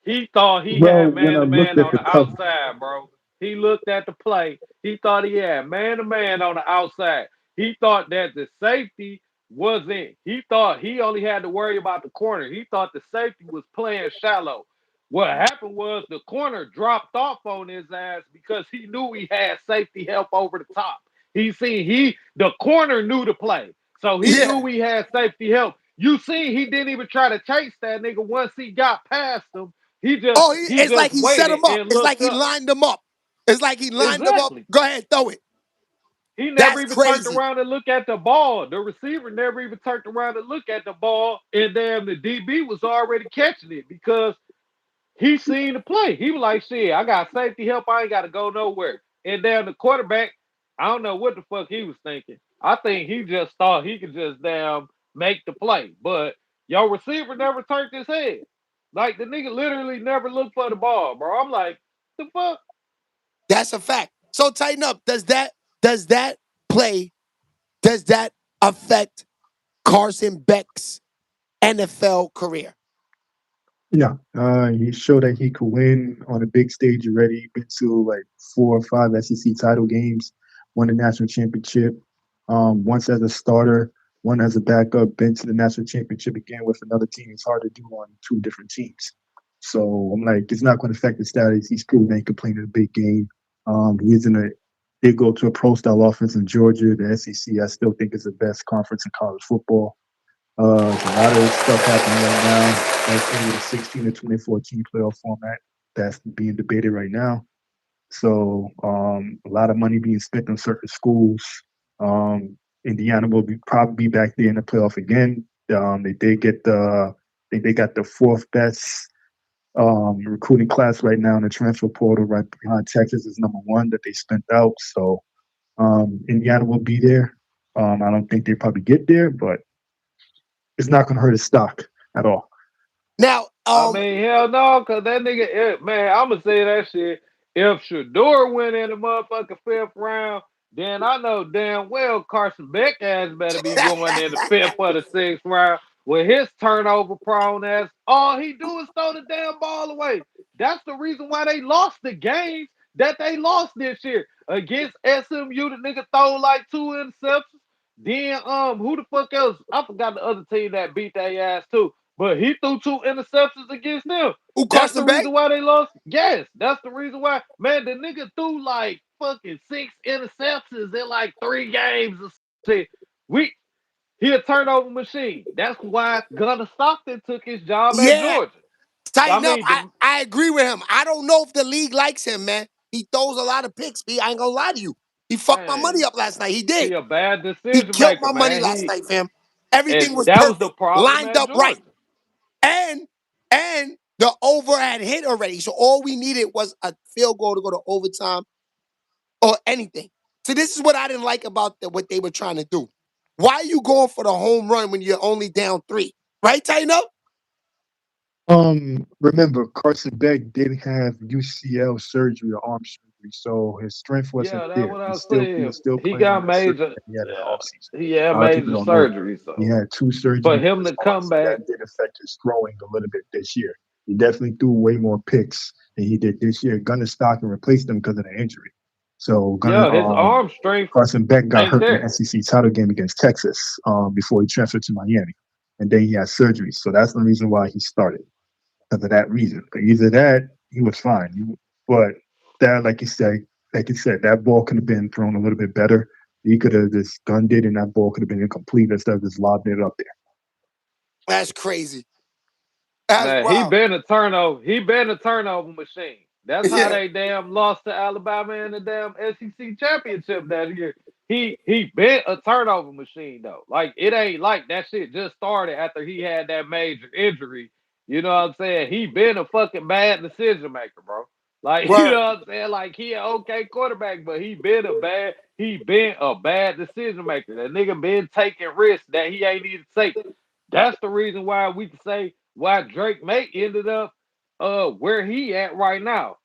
he thought he Well, had when man I to looked man at on the the cover, outside, bro. He looked at the play. He thought he had man to man on the outside. He thought that the safety wasn't. He thought he only had to worry about the corner. He thought the safety was playing shallow. What happened was the corner dropped off on his ass because he knew he had safety help over the top. The corner knew the play. So he Yeah. knew he had safety help. You see, he didn't even try to chase that nigga once he got past him. He just Oh, he it's like just he set waited him up. and It's like looked he up. lined them up. It's like he lined them up. Exactly. Go ahead, throw it. He never That's even turned crazy. around and looked at the ball. The receiver never even turned around and looked at the ball. And damn, the DB was already catching it because he seen the play. He was like, shit, I got safety help. I ain't got to go nowhere. And then the quarterback, I don't know what the fuck he was thinking. I think he just thought he could just damn make the play. But your receiver never turned his head. Like the nigga literally never looked for the ball, bro. I'm like, the fuck? That's a fact. So tighten up. Does that play? Does that affect Carson Beck's NFL career? yeah, he showed that he could win on a big stage already. Been to like 4 or 5 SEC title games, won the national championship. Once as a starter, one as a backup. Been to the national championship again with another team. It's hard to do on 2 different teams. So I'm like, it's not going to affect his status. He's proven that he can play in a big game. He's in a. They go to a pro style offense in Georgia. The SEC, I still think is the best conference in college football. There's a lot of stuff happening right now, especially with the 16 to 24 team playoff format that's being debated right now. So a lot of money being spent on certain schools. Indiana will probably be back there in the playoff again. They did get I think they got the fourth best recruiting class right now in the transfer portal, right behind Texas is number 1 that they spent out. So Indiana will be there. I don't think they probably get there, but it's not going to hurt his stock at all. Now, I mean, hell no, cause that nigga, man, I'ma say that shit. If Shador went in the motherfucking 5th round, then I know damn well Carson Beck ass better be going in the 5th or the 6th round with his turnover prone ass. All he do is throw the damn ball away. That's the reason why they lost the games that they lost this year against SMU. The nigga throw like 2 interceptions. Then who the fuck else? I forgot the other team that beat their ass too. But he threw 2 interceptions against them. who That's the Carson Beck? reason why they lost. Yes, that's the reason why. Man, the nigga threw like fucking 6 interceptions in like 3 games or shit. We He a turnover machine. That's why Gunnar Stockton took his job at Yeah, Georgia. I tighten up. mean, I agree with him. I don't know if the league likes him, man. He throws a lot of picks, B. I ain't gonna lie to you. He fucked my money man, up last night. He he did. a bad He decision killed maker, my money man. last night, fam. Everything And was that was the perfect. problem Lined at up right. Georgia. And the over had hit already. So all we needed was a field goal to go to overtime or anything. So this is what I didn't like about what they were trying to do. Why are you going for the home run when you're only down 3? Right, tighten up? Remember, Carson Beck did have UCL surgery or arm surgery, so his strength wasn't Yeah, that's there. what I was He saying. was still He playing on got that surgery major. that he had in the Yeah, offseason. he had A lot of people major don't know that. surgery. He So had 2 surgeries for in him his to arms, come and back, that did affect his throwing a little bit this year. He definitely threw way more picks than he did this year. Gunner Stockton replaced him because of the injury. So yeah, his arm strength Carson Beck got ain't hurt in the there. SEC title game against Texas before he transferred to Miami, and then he had surgery. So that's the reason why he started, because of that reason. But either that, he was fine. But that, like you said, that ball could have been thrown a little bit better. He could have just gunned it, and that ball could have been incomplete instead of just lobbing it up there. That's crazy. That's Man, he wild. been a turnover. He been a turnover machine. That's how Yeah. they damn lost to Alabama in the damn SEC championship that year. He been a turnover machine though. Like it ain't like that shit just started after he had that major injury. You know what I'm saying? He been a fucking bad decision maker, bro. Like you Word. know what I'm saying? Like he an okay quarterback, but he been a bad decision maker. That nigga been taking risks that he ain't need to take. That's the reason why we can say why Drake May ended up where he at right now.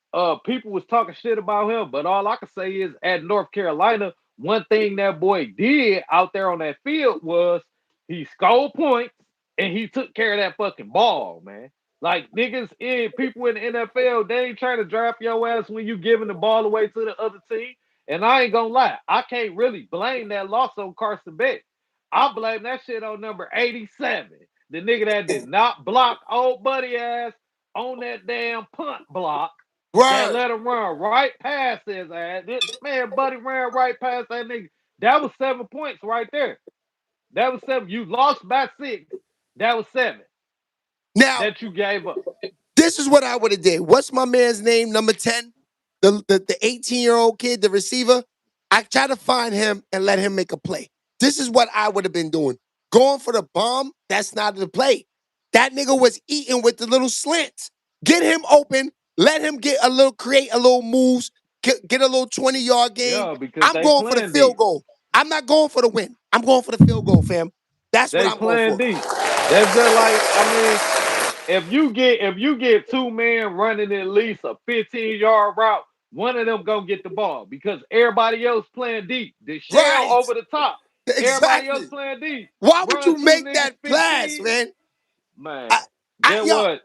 People was talking shit about him, but all I can say is at North Carolina, one thing that boy did out there on that field was he scored points and he took care of that fucking ball, man. Like niggas people in the NFL, they ain't trying to draft your ass when you giving the ball away to the other team. And I ain't gonna lie, I can't really blame that loss on Carson Beck. I blame that shit on number 87. The nigga that did not block old buddy ass on that damn punt block that Word. let him run right past his ass. This man, buddy, ran right past that nigga. That was 7 points right there. That was 7. You lost by 6. That was 7 Now, that you gave up. this is what I would have did. What's my man's name? Number 10? The 18-year-old kid, the receiver. I try to find him and let him make a play. This is what I would have been doing. Going for the bomb, that's not the play. That nigga was eating with the little slants. Get him open. Let him create a little moves, get a little 20-yard game. Yeah, because I'm they going for the playing field deep. goal. I'm not going for the win. I'm going for the field goal, fam. That's what They I'm going playing for. deep. That's just like, I mean, if you get 2 men running at least a 15-yard route, one of them gonna get the ball because everybody else playing deep. The shell Right. over the top. Everybody else Exactly. playing deep. Why would Run you 2 make niggas that pass, 15. man? Man, I, get yo, what?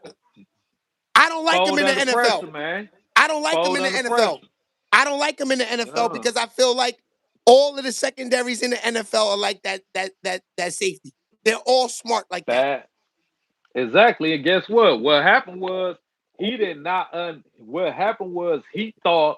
I don't like him Fold in the under NFL. pressure, man. I don't like him Fold in the under NFL. pressure. I don't like him in the NFL No. because I feel like all of the secondaries in the NFL are like that safety. They're all smart like that. Bad. Exactly. And guess what? What happened was he did not what happened was he thought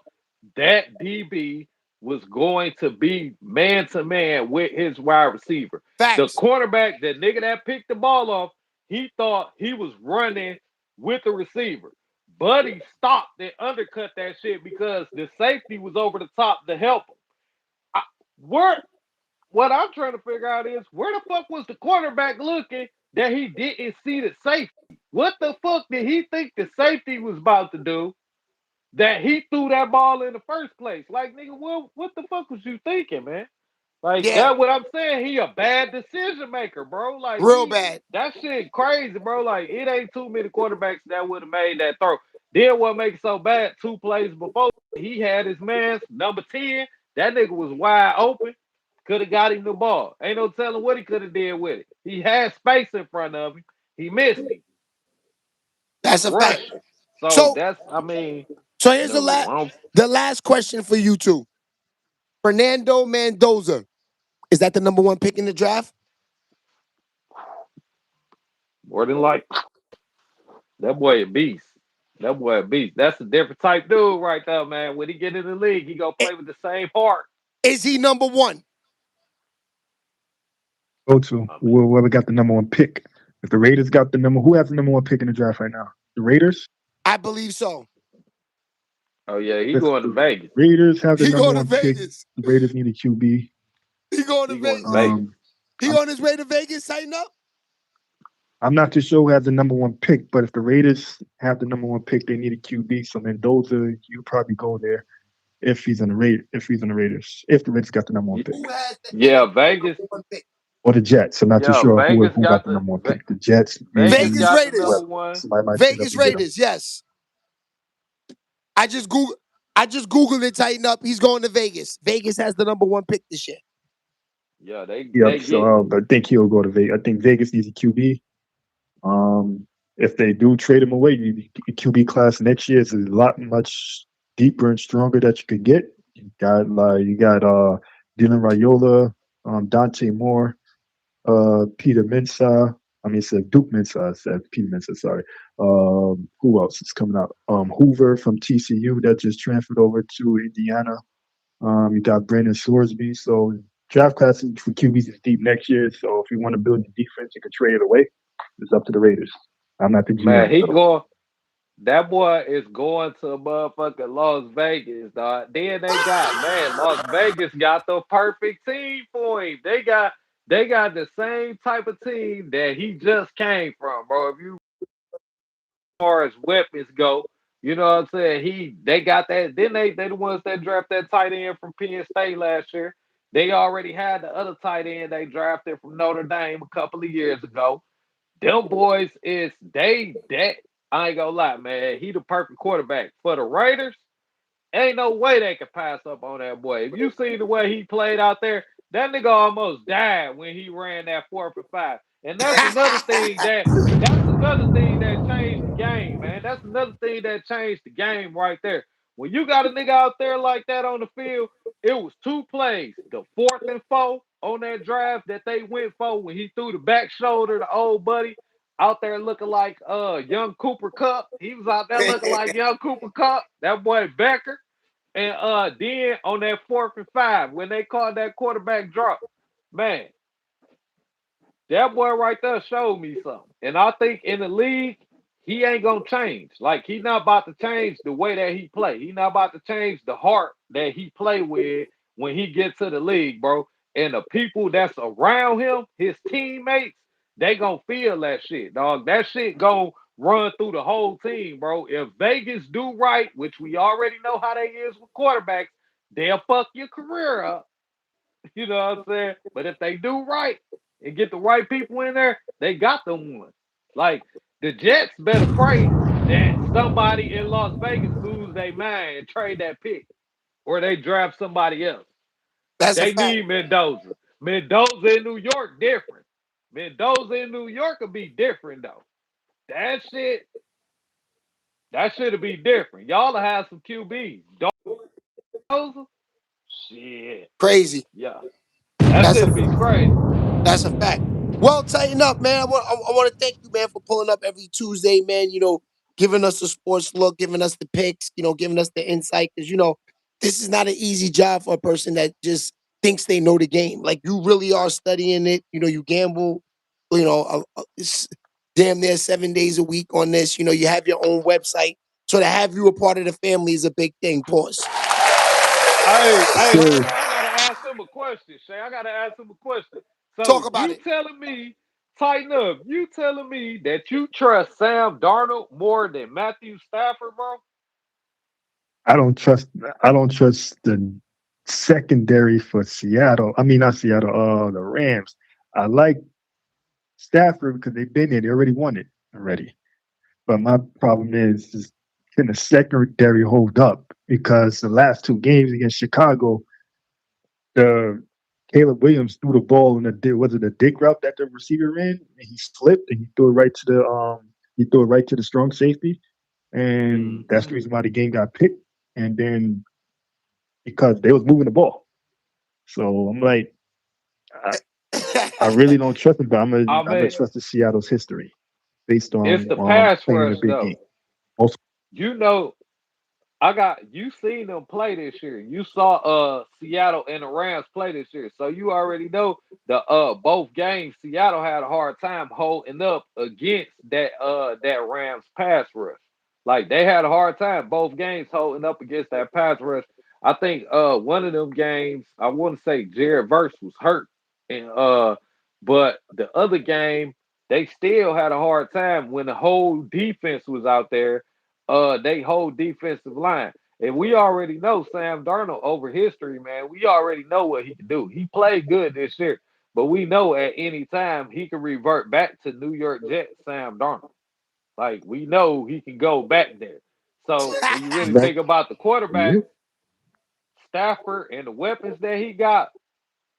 that DB was going to be man to man with his wide receiver. The Facts. cornerback, the nigga that picked the ball off, he thought he was running with the receiver. But he stopped and undercut that shit because the safety was over the top to help him. I, where what I'm trying to figure out is where the fuck was the quarterback looking that he didn't see the safety? What the fuck did he think the safety was about to do that he threw that ball in the first place? Like, nigga, what the fuck was you thinking, man? Like, Yeah. that what I'm saying. He a bad decision maker, bro. Like, Real bad. that shit crazy, bro. Like, it ain't too many quarterbacks that would have made that throw. Then what makes it so bad, 2 plays before, he had his man, number 10. That nigga was wide open. Could have got him the ball. Ain't no telling what he could have did with it. He had space in front of him. He missed him. That's a fact. Rushing. So So that's, I mean, so here's no, the last question for you two. Fernando Mendoza. Is that the number 1 pick in the draft? more than like that boy a beast. That boy a beast. That's a different type dude right there, man. When he get in the league, he gonna play with the same heart. Is he number 1? Go to I mean, whoever got the number 1 pick. If the Raiders got who has the number 1 pick in the draft right now? The Raiders? I believe so. oh yeah, he If going to the Vegas. Raiders have the He number going to 1 pick, Vegas. the Raiders need a QB. He going to He going to Vegas. Vegas. Um, He I'm, on his way to Vegas, tighten up? I'm not too sure who has the number one pick, but if the Raiders have the number one pick, they need a QB. So Mendoza, you probably go there if he's on the If he's on the Raiders, if the Raiders got the number one pick, Who has the Yeah, Vegas. number one pick? or the Jets. I'm not too Yeah, sure Vegas who got got the the number one pick. The Jets, Vegas maybe Vegas got the number Raiders. whoever. one. Somebody might trade up Vegas and get him. Raiders. Yes. I just googled it. Tighten up. He's going to Vegas. Vegas has the number one pick this year. Yeah, they Yep. get So I think he'll go to Vegas. I think Vegas needs a QB. If they do trade him away, the QB class next year is a lot much deeper and stronger that you could get. You got Dylan Raiola, Dante Moore, Peter Mensah. I mean, it's Duke Mensah. I said Peter Mensah. Sorry. Who else is coming out? Hoover from TCU that just transferred over to Indiana. You got Brandon Sorsby. So draft classes for QBs is deep next year. So if you want to build your defense, you can trade it away. It's up to the Raiders. I'm not the man. GM. He So going. That boy is going to motherfucking Las Vegas, dog. Then they got Las Vegas got the perfect team for him. They got the same type of team that he just came from, bro. If you as far as weapons go, you know what I'm saying? They got that. Then they the ones that draft that tight end from Penn State last year. They already had the other tight end they drafted from Notre Dame a couple of years ago. Them boys is they that I ain't gonna lie, man. He the perfect quarterback for the Raiders. Ain't no way they could pass up on that boy. If you see the way he played out there, that nigga almost died when he ran that 4 for 5. And that's another thing that changed the game, man. That's another thing that changed the game right there. When you got a nigga out there like that on the field, it was two plays. The 4th and 4 on that drive that they went for when he threw the back shoulder to old buddy out there looking like young Cooper Cup. He was out there looking like young Cooper Cup. That boy Becker. And then on that 4th and 5, when they called that quarterback drop, man, that boy right there showed me something. And I think in the league, he ain't gonna change. Like he not about to change the way that he play. He not about to change the heart that he play with when he gets to the league, bro. And the people that's around him, his teammates, they gonna feel that shit, dog. That shit gonna run through the whole team, bro. If Vegas do right, which we already know how they is with quarterbacks, they'll fuck your career up. You know what I'm saying? But if they do right and get the right people in there, they got them one. Like the Jets better pray that somebody in Las Vegas lose their mind and trade that pick, or they draft somebody else. That's a They fact. need Mendoza. Mendoza in New York different. Mendoza in New York will be different though. That shit, that shit'll be different. Y'all will have some QBs. Mendoza, shit, Crazy. yeah, that That's shit'll be a crazy. That's a fact. Well, tighten up, man. I want to thank you, man, for pulling up every Tuesday, man. Giving us the sports look, giving us the picks, giving us the insight. Because this is not an easy job for a person that just thinks they know the game. Like you really are studying it. You gamble. It's damn near 7 days a week on this. You have your own website, so to have you a part of the family is a big thing. Pause. Hey, hold so on. I gotta ask him a question, Shay. I gotta ask him a question. So Talk about you it. telling me, tighten up, you telling me that you trust Sam Darnold more than Matthew Stafford, bro? I don't trust. I don't trust the secondary for Seattle. I mean, not Seattle. The Rams. I like Stafford because they've been there. They already won it already. But my problem is can the secondary hold up? Because the last two games against Chicago, the Caleb Williams threw the ball in was it a dig route that the receiver ran and he slipped and he threw it right to the strong safety, and that's Mm-hmm. the reason why the game got picked. And then because they was moving the ball, so I'm like, I, I really don't trust him, but I I'm gonna mean, trust the Seattle's history based it's on the pass playing in a rush big game. though. Most You know, you seen them play this year. You saw Seattle and the Rams play this year. So you already know the both games Seattle had a hard time holding up against that Rams pass rush. Like they had a hard time both games holding up against that pass rush. I think one of them games, I want to say Jared Verse was hurt. And but the other game they still had a hard time when the whole defense was out there. They whole defensive line. And we already know Sam Darnold over history, man. We already know what he can do. He played good this year, but we know at any time he can revert back to New York Jets Sam Darnold. Like we know he can go back there. So when you really Back. think about the quarterback, Yep. Stafford and the weapons that he got,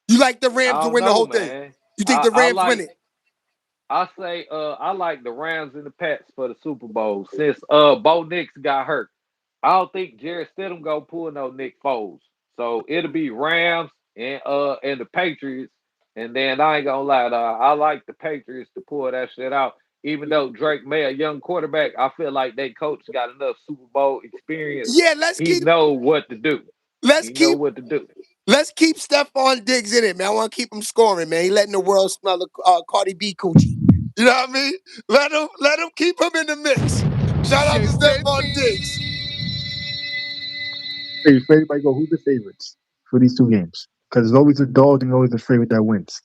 You like the Rams I to don't win the know, whole thing? man. You think I, the I Rams win like it? I say I like the Rams and the Pats for the Super Bowl since Bo Nix got hurt. I don't think Jared Stidham go pull no Nick Foles. So it'll be Rams and the Patriots. And then I ain't gonna lie, I like the Patriots to pull that shit out. Even though Drake May, a young quarterback, I feel like they coach got enough Super Bowl experience. Yeah, let's He keep know what to do. let's He know keep what to do. let's keep Stephon Diggs in it, man. I want to keep him scoring, man. He letting the world smell the Cardi B coochie. You know what I mean? Let him keep him in the mix. Shout out to Stephon Diggs. Hey, if everybody go, who's the favorites for these two games? Because there's always a dog and always a favorite that wins.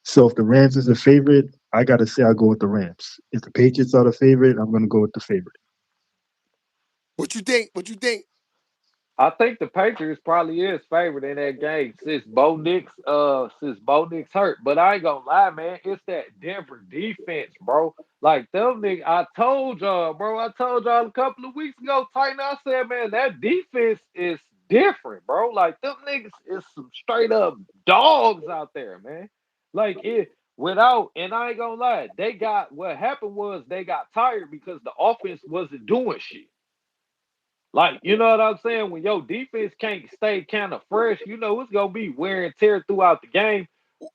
So if the Rams is the favorite, I gotta say I'll go with the Rams. If the Patriots are the favorite, I'm gonna go with the favorite. What you think? What you think? I think the Patriots probably is favored in that game since Bo Nix hurt. But I ain't gonna lie, man, it's that Denver defense, bro. Like them niggas, I told y'all, bro. I told y'all a couple of weeks ago, Titan. I said, man, that defense is different, bro. Like them niggas is some straight up dogs out there, man. Like it without, and I ain't gonna lie, they got what happened was they got tired because the offense wasn't doing shit. Like, you know what I'm saying? When your defense can't stay kind of fresh, you know it's gonna be wear and tear throughout the game.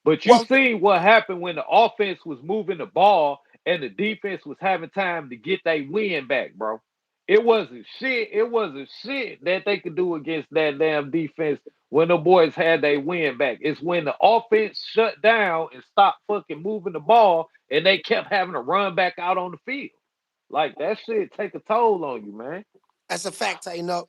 But you Well, seen what happened when the offense was moving the ball and the defense was having time to get their win back, bro. It wasn't shit. It wasn't shit that they could do against that damn defense when the boys had their win back. It's when the offense shut down and stopped fucking moving the ball and they kept having to run back out on the field. Like that shit take a toll on you, man. that's a fact, tighten up.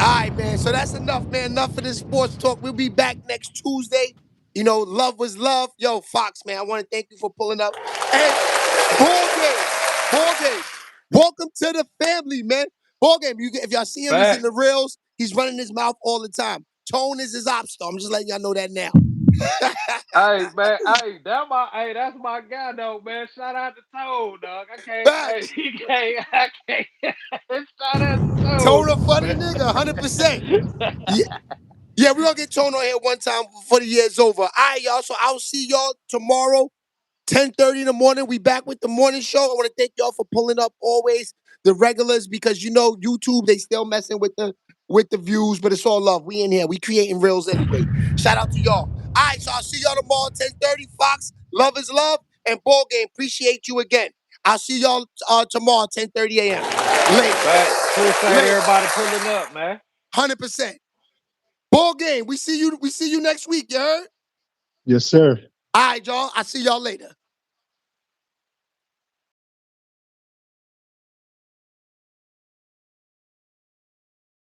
All right, man. So that's enough, man. Enough of this sports talk. We'll be back next Tuesday. You know, love was love. Yo, Fox, man, I want to thank you for pulling up. And ball game. Ball game. Welcome to the family, man. Ball game. If y'all see him, he's in Fact. the reels. He's running his mouth all the time. Tone is his obstacle. I'm just letting y'all know that now. Hey man, that's my guy though, man. Shout out to Toad, dog. I can't, hey, Facts. he can't, I can't. Shout out to Tone Toad, a funny man. nigga, 100%. Yeah. Yeah, we're gonna get Tone on here one time before the year's over. All right, y'all. So I'll see y'all tomorrow, 10:30 in the morning. We back with the morning show. I want to thank y'all for pulling up always the regulars because you know YouTube, they still messing with the views, but it's all love. We in here. We creating reels anyway. Shout out to y'all. All right, so I'll see y'all tomorrow, 10:30. Fox, love is love. And ball game. Appreciate you again. I'll see y'all tomorrow, 10:30 a.m. Later. Fact. Appreciate Later. everybody pulling up, man. 100%. Ball game. We see you next week, you heard? Yes, sir. All right, y'all. I'll see y'all later.